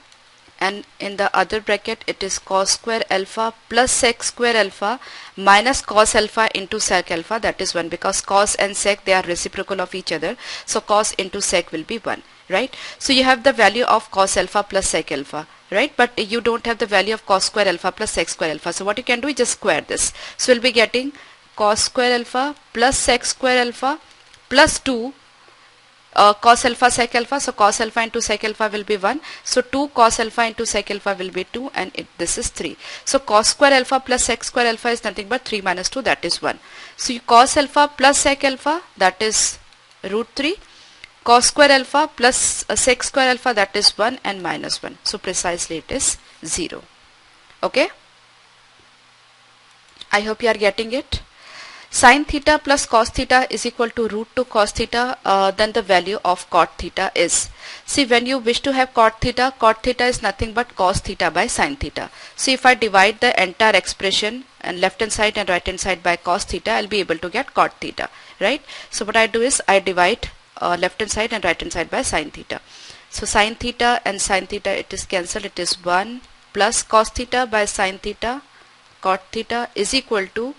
and in the other bracket it is cos square alpha plus sec square alpha minus cos alpha into sec alpha, that is 1, because cos and sec, they are reciprocal of each other, so cos into sec will be 1, right? So you have the value of cos alpha plus sec alpha, right? But you don't have the value of cos square alpha plus sec square alpha, so what you can do is just square this. So we'll be getting cos square alpha plus sec square alpha plus 2 cos alpha sec alpha, so cos alpha into sec alpha will be 1, so 2 cos alpha into sec alpha will be 2, and this is 3. So cos square alpha plus sec square alpha is nothing but 3 minus 2, that is 1. So you cos alpha plus sec alpha, that is root 3, cos square alpha plus sec square alpha, that is 1 and minus 1, so precisely it is 0. Okay, I hope you are getting it. Sin theta plus cos theta is equal to root 2 cos theta, then the value of cot theta is. See, when you wish to have cot theta is nothing but cos theta by sin theta. So if I divide the entire expression and left hand side and right hand side by cos theta, I'll be able to get cot theta, right? So what I do is I divide left hand side and right hand side by sin theta. So sin theta and sin theta, it is cancelled. It is 1 plus cos theta by sin theta cot theta is equal to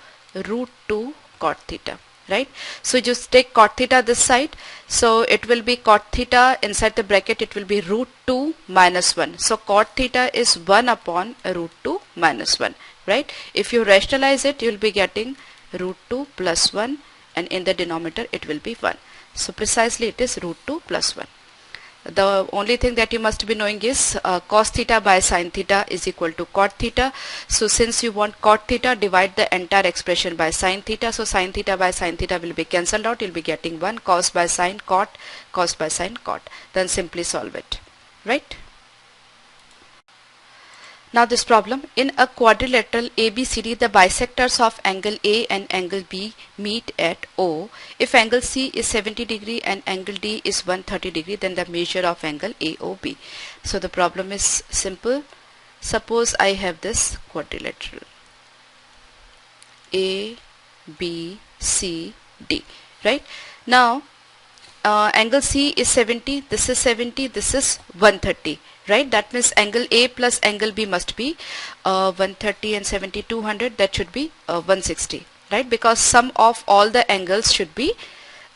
root 2 cot theta, right? So just take cot theta this side, so it will be cot theta inside the bracket, it will be root 2 minus 1. So cot theta is 1 upon root 2 minus 1, right? If you rationalize it, you will be getting root 2 plus 1, and in the denominator it will be 1. So precisely it is root 2 plus 1. The only thing that you must be knowing is cos theta by sin theta is equal to cot theta. So since you want cot theta, divide the entire expression by sin theta. So sin theta by sin theta will be cancelled out. You'll be getting 1 cos by sin cot, cos by sin cot. Then simply solve it, right? Now this problem, in a quadrilateral ABCD, the bisectors of angle A and angle B meet at O. If angle C is 70 degree and angle D is 130 degree, then the measure of angle AOB. So the problem is simple. Suppose I have this quadrilateral A, B, C, D, right? Now angle C is 70, this is 70, this is 130. Right, that means angle A plus angle B must be 130 and 70, 200. That should be 160, right? Because sum of all the angles should be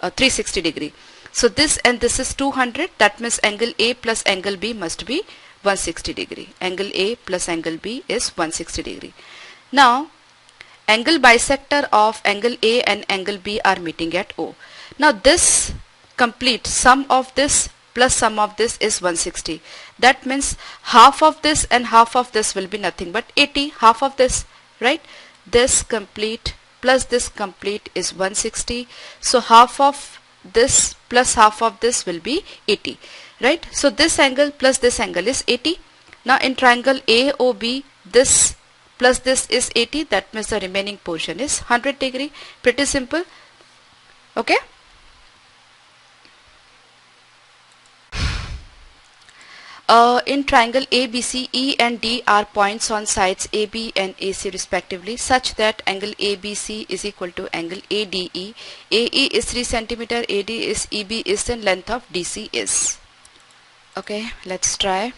360 degree. So this and this is 200. That means angle A plus angle B must be 160 degree. Angle A plus angle B is 160 degree. Now, angle bisector of angle A and angle B are meeting at O. Now this complete sum of this plus sum of this is 160. That means half of this and half of this will be nothing but 80, half of this, right? This complete plus this complete is 160. So half of this plus half of this will be 80, right? So this angle plus this angle is 80. Now in triangle AOB, this plus this is 80. That means the remaining portion is 100 degree. Pretty simple. Okay. In triangle ABC, E and D are points on sides AB and AC respectively, such that angle ABC is equal to angle ADE. AE is 3 cm, AD is EB is the length of DC is. Okay, let's try.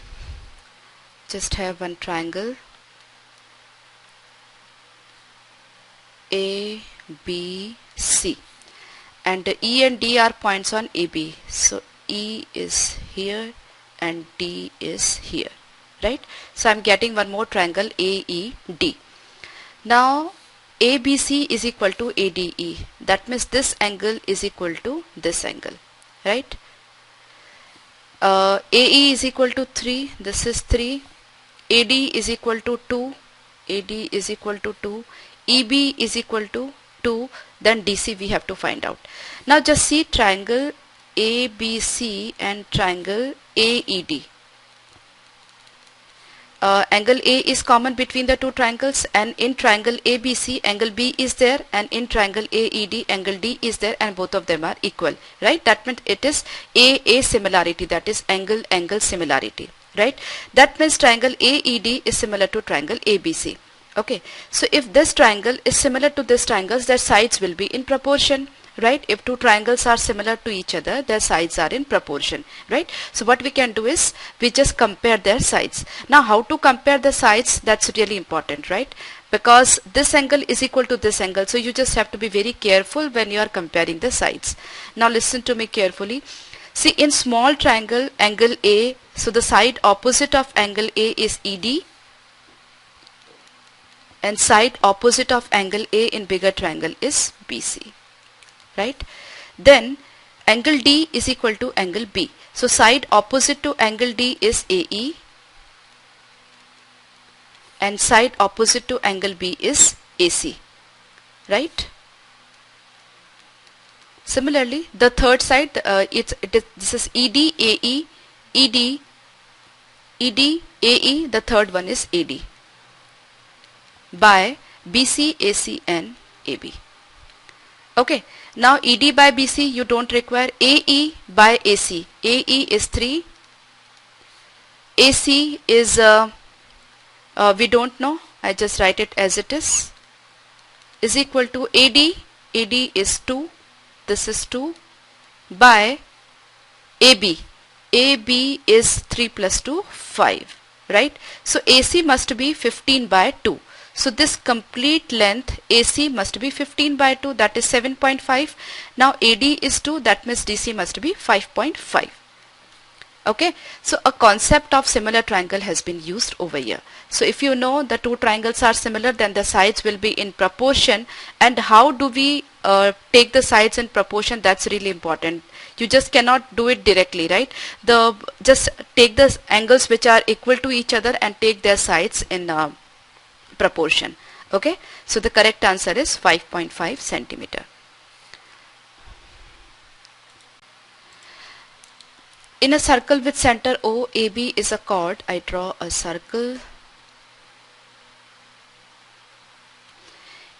Just have one triangle ABC, and E and D are points on AB. So E is here and D is here, right? So I'm getting one more triangle AED. Now ABC is equal to ADE. That means this angle is equal to this angle, right? AE is equal to 3. This is 3. AD is equal to 2. AD is equal to 2. EB is equal to 2. Then DC we have to find out. Now just see triangle ABC and triangle AED. Angle A is common between the two triangles, and in triangle ABC angle B is there, and in triangle AED angle D is there, and both of them are equal, right? That means it is A similarity, that is angle similarity, right? That means triangle AED is similar to triangle ABC. Okay, so if this triangle is similar to this triangle, their sides will be in proportion, right? If two triangles are similar to each other, their sides are in proportion, right? So what we can do is we just compare their sides. Now how to compare the sides, that's really important, right? Because this angle is equal to this angle, so you just have to be very careful when you are comparing the sides. Now listen to me carefully. See, in small triangle angle A, so the side opposite of angle A is ED, and side opposite of angle A in bigger triangle is BC. Right? Then angle D is equal to angle B. So side opposite to angle D is AE, and side opposite to angle B is AC. Right? Similarly, the third side, this is ED, AE, ED, ED, AE. The third one is AD by BC, AC, and AB. Okay, now ED by BC you don't require. AE by AC. AE is 3. AC is we don't know. I just write it as it is equal to AD. AD is 2. This is 2 by AB. AB is 3 plus 2, 5, right? So AC must be 15 by 2. So this complete length AC must be 15 by 2, that is 7.5. Now AD is 2, that means DC must be 5.5. Okay, so a concept of similar triangle has been used over here. So if you know the two triangles are similar, then the sides will be in proportion. And how do we take the sides in proportion? That's really important. You just cannot do it directly, right? Just take the angles which are equal to each other and take their sides in proportion. Okay, so the correct answer is 5.5 centimeter. In a circle with center O, AB is a chord. I draw a circle.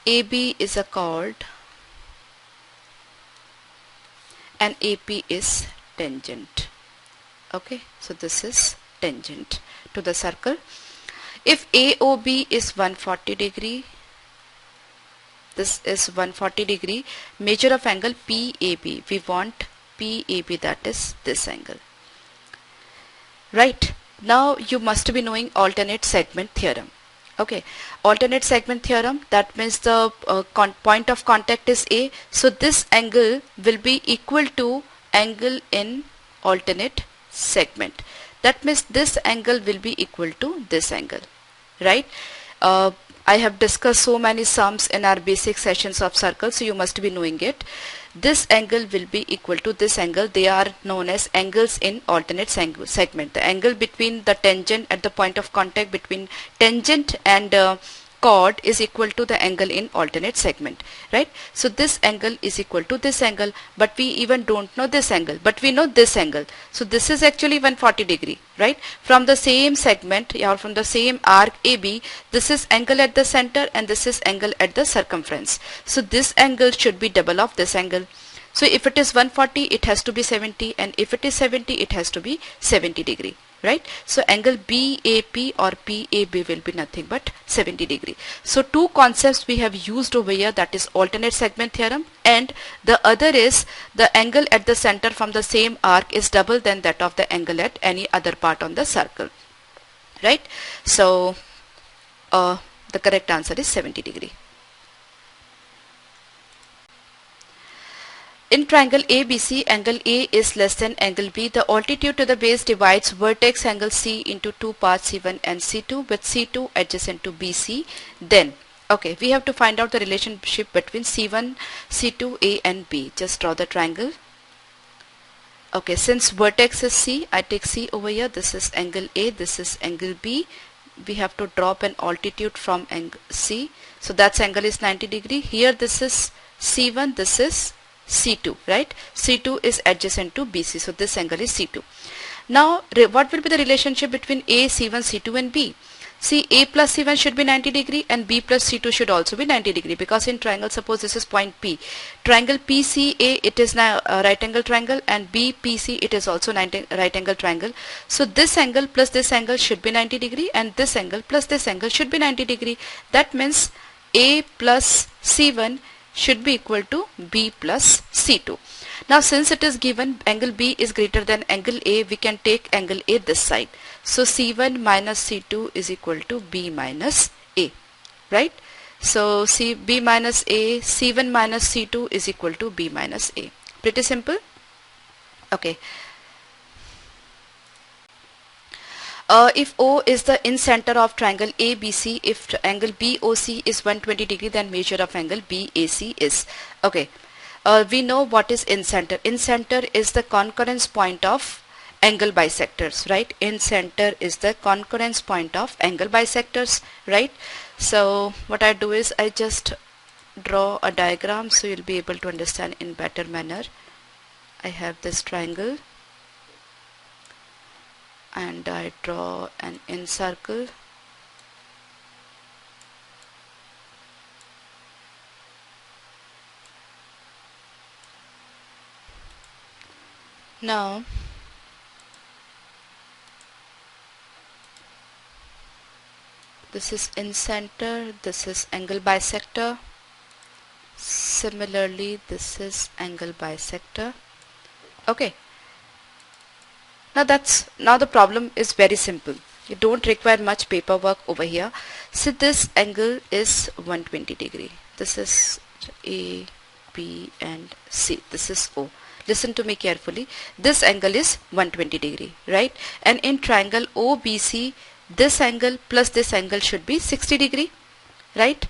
AB is a chord and AP is tangent. Okay, so this is tangent to the circle. If AOB is 140 degree, this is 140 degree, measure of angle PAB. We want PAB, that is this angle. Right, now you must be knowing alternate segment theorem. Okay, alternate segment theorem, that means the point of contact is A, so this angle will be equal to angle in alternate segment. That means this angle will be equal to this angle, right? I have discussed so many sums in our basic sessions of circles, so you must be knowing it. This angle will be equal to this angle. They are known as angles in alternate segment. The angle between the tangent at the point of contact between tangent and chord is equal to the angle in alternate segment, right? So this angle is equal to this angle, but we even don't know this angle, but we know this angle. So this is actually 140 degree, right? From the same segment or from the same arc AB, this is angle at the center and this is angle at the circumference. So this angle should be double of this angle. So if it is 140, it has to be 70, and if it is 70, it has to be 70 degree. Right? So angle BAP or PAB will be nothing but 70 degree. So two concepts we have used over here, that is alternate segment theorem, and the other is the angle at the center from the same arc is double than that of the angle at any other part on the circle. Right? So the correct answer is 70 degree. In triangle ABC, angle A is less than angle B. The altitude to the base divides vertex angle C into two parts, C1 and C2, with C2 adjacent to BC. Then, okay, we have to find out the relationship between C1, C2, A and B. Just draw the triangle. Okay, since vertex is C, I take C over here. This is angle A, this is angle B. We have to drop an altitude from angle C. So that's angle is 90 degree. Here this is C1, this is C2, right? C2 is adjacent to BC, so this angle is C2. Now what will be the relationship between A, C1, C2 and B? See, A plus C1 should be 90 degree and B plus C2 should also be 90 degree, because in triangle, suppose this is point P. Triangle PCA, it is now a right angle triangle, and BPC, it is also right angle triangle. So this angle plus this angle should be 90 degree and this angle plus this angle should be 90 degree. That means A plus C1 should be equal to B plus C2. Now since it is given angle B is greater than angle A, we can take angle A this side. So C1 minus C2 is equal to B minus A, right? So B minus A, C1 minus C2 is equal to B minus A. Pretty simple. Okay. If O is the in center of triangle ABC, if angle BOC is 120 degree, then measure of angle BAC is, okay, we know what is in center. In center is the concurrence point of angle bisectors, right? In center is the concurrence point of angle bisectors, right? So what I do is I just draw a diagram so you'll be able to understand in better manner. I have this triangle and I draw an in circle. Now this is in center, this is angle bisector. Similarly, this is angle bisector. Okay. Now the problem is very simple. You don't require much paperwork over here. See, this angle is 120 degree. This is A, B and C. This is O. Listen to me carefully. This angle is 120 degree, right? And in triangle OBC, this angle plus this angle should be 60 degree, right?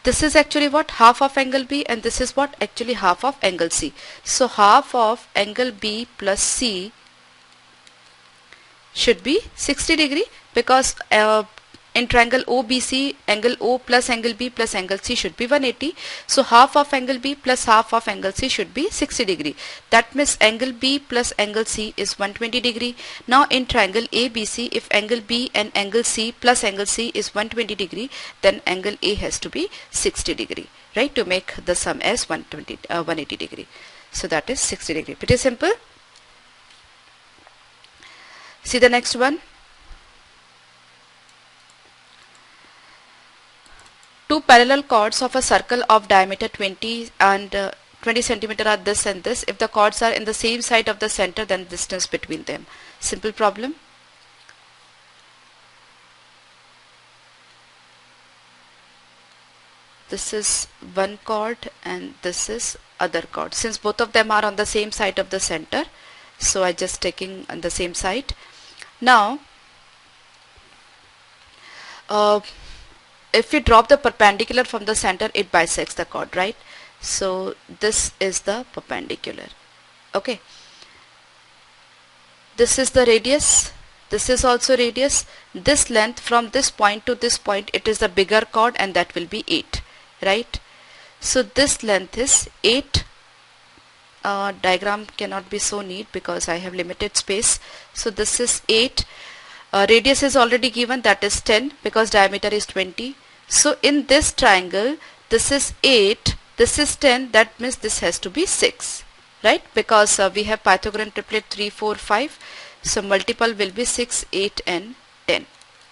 This is actually what? Half of angle B, and this is what? Actually half of angle C. So half of angle B plus C should be 60 degree, because in triangle OBC, angle O plus angle B plus angle C should be 180. So half of angle B plus half of angle C should be 60 degree. That means angle B plus angle C is 120 degree. Now in triangle ABC, if angle B and angle C plus angle C is 120 degree, then angle A has to be 60 degree, right? To make the sum as 180 degree. So that is 60 degree. Pretty simple. See the next one. Two parallel chords of a circle of diameter 20 and 20 centimeter are this and this. If the chords are in the same side of the center, then distance between them. Simple problem. This is one chord and this is other chord. Since both of them are on the same side of the center, so I just taking on the same side. Now if we drop the perpendicular from the center, it bisects the chord, right? So this is the perpendicular. Okay, this is the radius, this is also radius. This length from this point to this point, it is the bigger chord, and that will be 8, right? So this length is 8. Diagram cannot be so neat because I have limited space. So this is 8. Radius is already given, that is 10, because diameter is 20. So in this triangle, this is 8, this is 10, that means this has to be 6, right? Because we have Pythagorean triplet 3, 4, 5. So multiple will be 6, 8 and 10,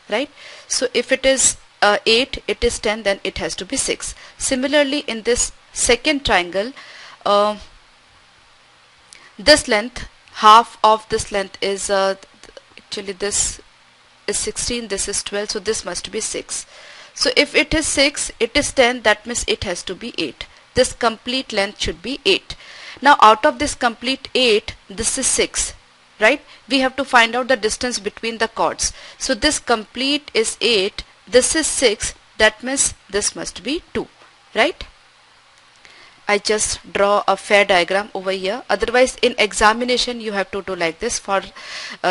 right? So if it is 8, it is 10, then it has to be 6. Similarly, in this second triangle, this length, half of this length is actually this is 16, this is 12, so this must be 6. So if it is 6, it is 10, that means it has to be 8. This complete length should be 8. Now out of this complete 8, this is 6, right? We have to find out the distance between the chords. So this complete is 8, this is 6, that means this must be 2, right? I just draw a fair diagram over here. Otherwise in examination you have to do like this. For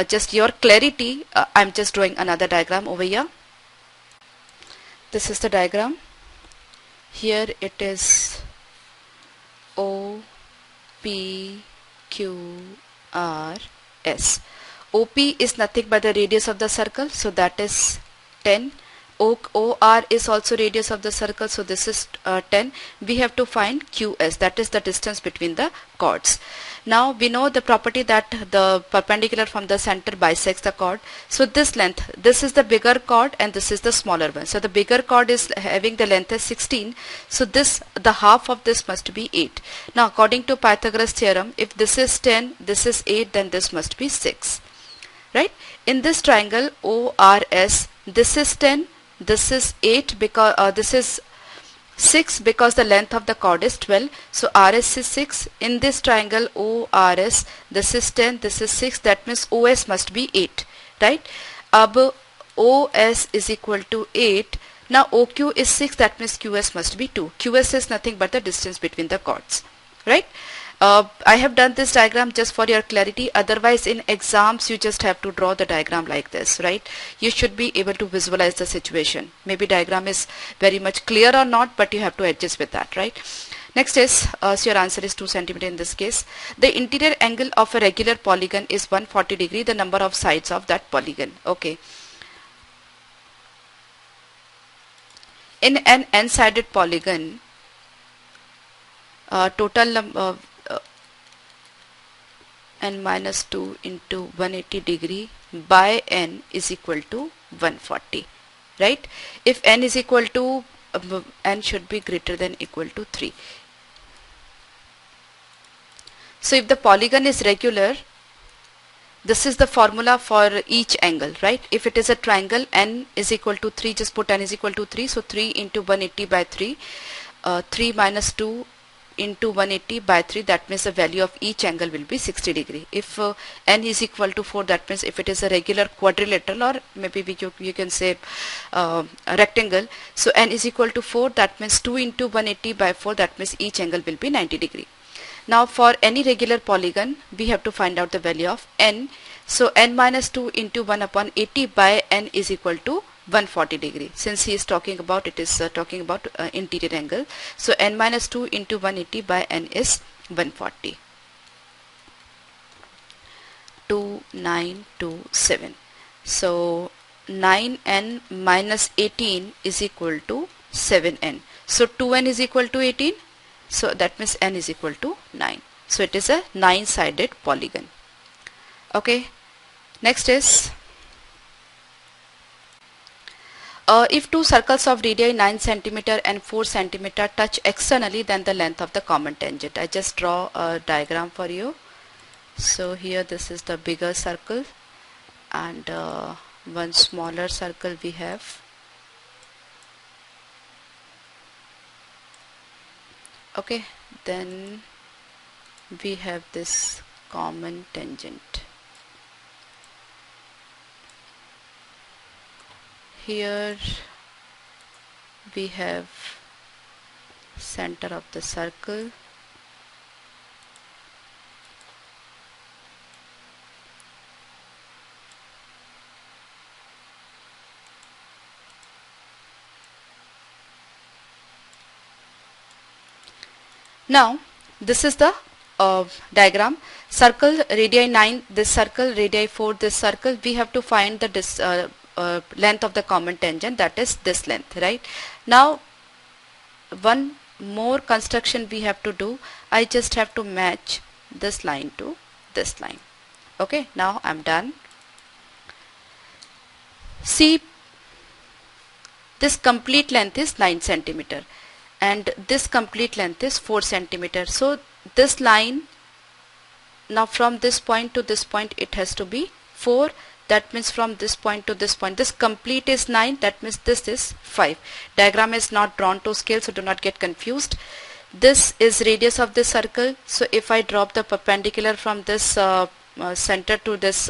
just your clarity, I'm just drawing another diagram over here. This is the diagram. Here it is O, P, Q, R, S. OP is nothing but the radius of the circle, so that is 10. OR is also radius of the circle, so this is 10. We have to find QS, that is the distance between the chords. Now we know the property that the perpendicular from the center bisects the chord. So this length, this is the bigger chord and this is the smaller one. So the bigger chord is having the length as 16. So this, the half of this must be 8. Now according to Pythagoras theorem, if this is 10, this is 8, then this must be 6. Right? In this triangle ORS, this is 10. This is 8 because this is 6 because the length of the chord is 12. So RS is 6. In this triangle ORS, this is 10, this is 6. That means OS must be 8, right? Ab OS is equal to 8. Now OQ is 6. That means QS must be 2. QS is nothing but the distance between the chords, right? I have done this diagram just for your clarity. Otherwise in exams you just have to draw the diagram like this, right? You should be able to visualize the situation. Maybe diagram is very much clear or not, but you have to adjust with that, right? Next is, so your answer is 2 centimeter in this case. The interior angle of a regular polygon is 140 degree, the number of sides of that polygon. Okay. In an n-sided polygon, n minus 2 into 180 degree by n is equal to 140, right? If n is equal to n should be greater than equal to 3. So if the polygon is regular, this is the formula for each angle, right? If it is a triangle, n is equal to 3, just put n is equal to 3. So 3 into 180 by 3, 3 minus 2 into 180 by 3, that means the value of each angle will be 60 degree. If n is equal to 4, that means if it is a regular quadrilateral, or maybe you can say a rectangle, so n is equal to 4, that means 2 into 180 by 4, that means each angle will be 90 degree. Now for any regular polygon, we have to find out the value of n. So n minus 2 into 1 upon 80 by n is equal to 140 degree. Since he is talking about, it is talking about interior angle. So n minus 2 into 180 by n is 140. 2927. So 9n minus 18 is equal to 7n. So 2n is equal to 18. So that means n is equal to 9. So it is a 9-sided polygon. Okay. Next is, if two circles of radii 9 cm and 4 cm touch externally, then the length of the common tangent. I just draw a diagram for you. So here this is the bigger circle, and one smaller circle we have. Okay, then we have this common tangent. Here we have center of the circle. Now this is the diagram. Circle radii 9, this circle radii 4, this circle. We have to find the length of the common tangent, that is this length, right? Now one more construction we have to do. I just have to match this line to this line. Okay, now I'm done. See, this complete length is 9 cm and this complete length is 4 cm. So this line, now from this point to this point, it has to be 4. That means from this point to this point, this complete is 9, that means this is 5. Diagram is not drawn to scale, so do not get confused. This is radius of this circle. So if I drop the perpendicular from this center to this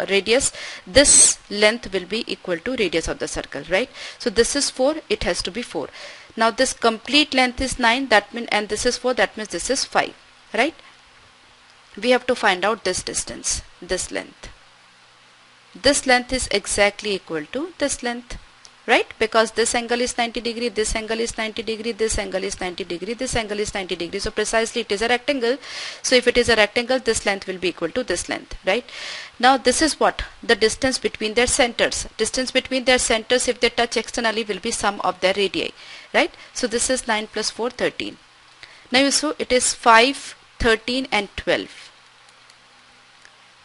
radius, this length will be equal to radius of the circle, right? So this is 4, it has to be 4. Now this complete length is 9, that means, and this is 4, that means this is 5, right? We have to find out this distance, this length. This length is exactly equal to this length, right? Because this angle is 90 degree, this angle is 90 degree, this angle is 90 degree, this angle is 90 degree. So precisely it is a rectangle. So if it is a rectangle, this length will be equal to this length, right? Now this is what? The distance between their centers. Distance between their centers, if they touch externally, will be sum of their radii, right? So this is 9 plus 4, 13. Now you saw it is 5, 13 and 12.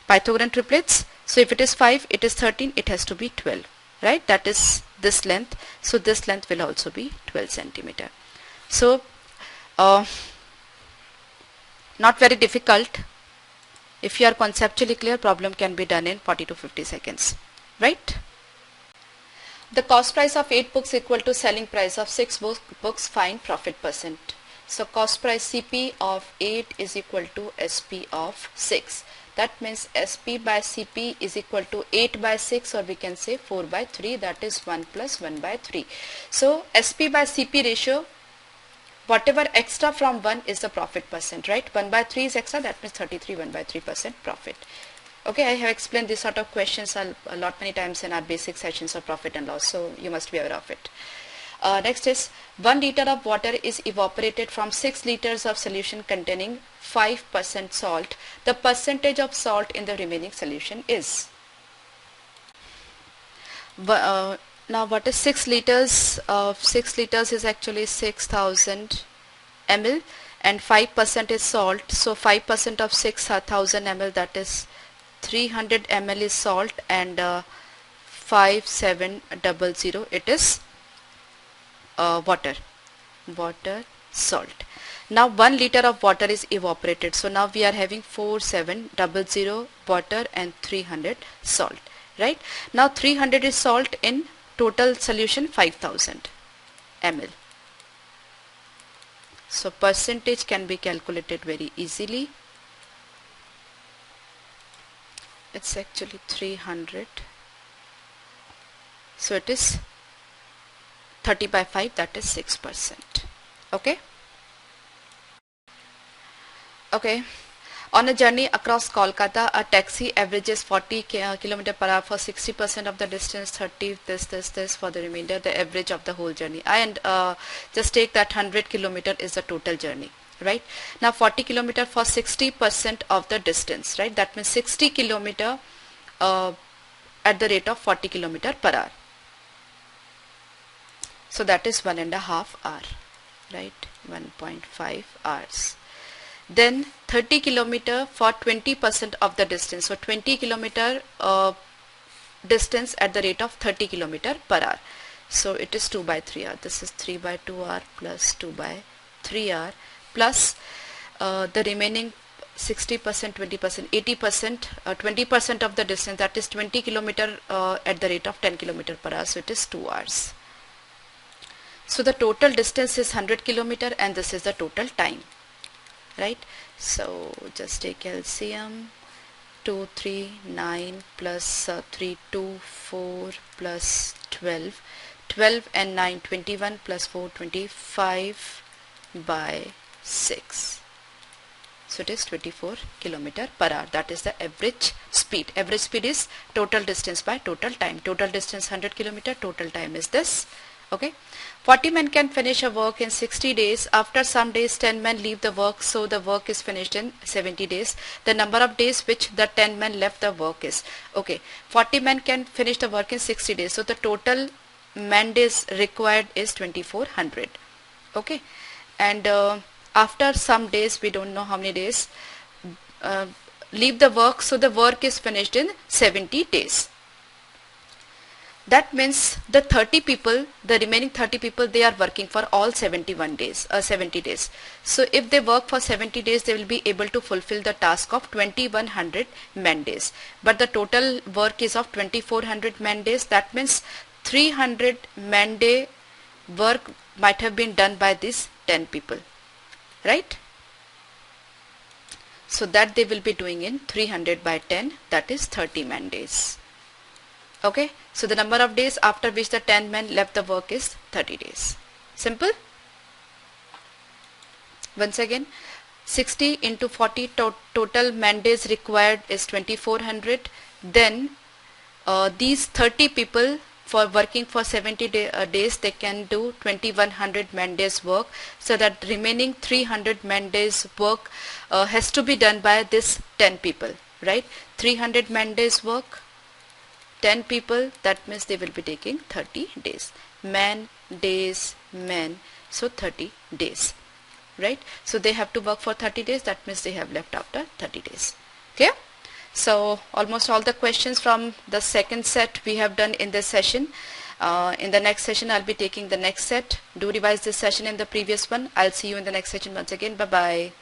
Pythagorean triplets. So if it is 5, it is 13, it has to be 12, right? That is this length. So this length will also be 12 cm. So not very difficult. If you are conceptually clear, problem can be done in 40 to 50 seconds, right? The cost price of 8 books equal to selling price of 6 books, find profit percent. So cost price CP of 8 is equal to SP of 6. That means SP by CP is equal to 8 by 6, or we can say 4 by 3, that is 1 plus 1 by 3. So SP by CP ratio, whatever extra from 1 is the profit percent, right? 1 by 3 is extra, that means 33 1 by 3% profit. Okay, I have explained this sort of questions a lot many times in our basic sessions of profit and loss, so you must be aware of it. Next is 1 liter of water is evaporated from 6 liters of solution containing 5% salt. The percentage of salt in the remaining solution is. Now what is 6 liters? 6 liters is actually 6000 ml, and 5% is salt. So 5% of 6000 ml, that is 300 ml is salt, and 5700 it is water, salt. Now 1 liter of water is evaporated. So now we are having 4700 water and 300 salt, right? Now 300 is salt in total solution 5000 ml. So percentage can be calculated very easily. It's actually 300. So it is 30 by 5, that is 6%. Okay. Okay. On a journey across Kolkata, a taxi averages 40 km per hour for 60% of the distance, 30 this for the remainder, the average of the whole journey. And just take that 100 km is the total journey, right? Now 40 km for 60% of the distance, right? That means 60 km at the rate of 40 km per hour. So that is 1.5 hour, right? 1.5 hours. Then 30 km for 20% of the distance. So 20 km distance at the rate of 30 km per hour. So it is 2 by 3 hour. This is 3 by 2 hour plus 2 by 3 hour plus the remaining 60%, 20%, 80%, 20% of the distance, that is 20 km at the rate of 10 km per hour. So it is 2 hours. So the total distance is 100 km and this is the total time. Right, so just take LCM. 2 3 9 plus 3 2 4 plus 12 and 9 21 plus 4 25 by 6. So it is 24 km per hour. That is the average speed. Average speed is total distance by total time. Total distance 100 km, total time is this. Okay, 40 men can finish a work in 60 days. After some days 10 men leave the work, so the work is finished in 70 days. The number of days which the 10 men left the work is, okay, 40 men can finish the work in 60 days, so the total man days required is 2400. Okay, and after some days, we don't know how many days, leave the work, so the work is finished in 70 days. That means the 30 people, the remaining 30 people, they are working for all 71 days, 70 days. So if they work for 70 days, they will be able to fulfill the task of 2100 man days. But the total work is of 2400 man days. That means 300 man day work might have been done by these 10 people, right? So that they will be doing in 300 by 10, that is 30 man days. Okay, so the number of days after which the 10 men left the work is 30 days. Simple. Once again, 60 into 40 total man days required is 2400. Then these 30 people for working for 70 days, they can do 2100 man days work. So that remaining 300 man days work has to be done by this 10 people, right? 300 man days work, 10 people, that means they will be taking 30 days. Man days, men, so 30 days, right? So they have to work for 30 days, that means they have left after 30 days. Okay, so almost all the questions from the second set we have done in this session. In the next session I'll be taking the next set. Do revise this session in the previous one. I'll see you in the next session once again. Bye bye.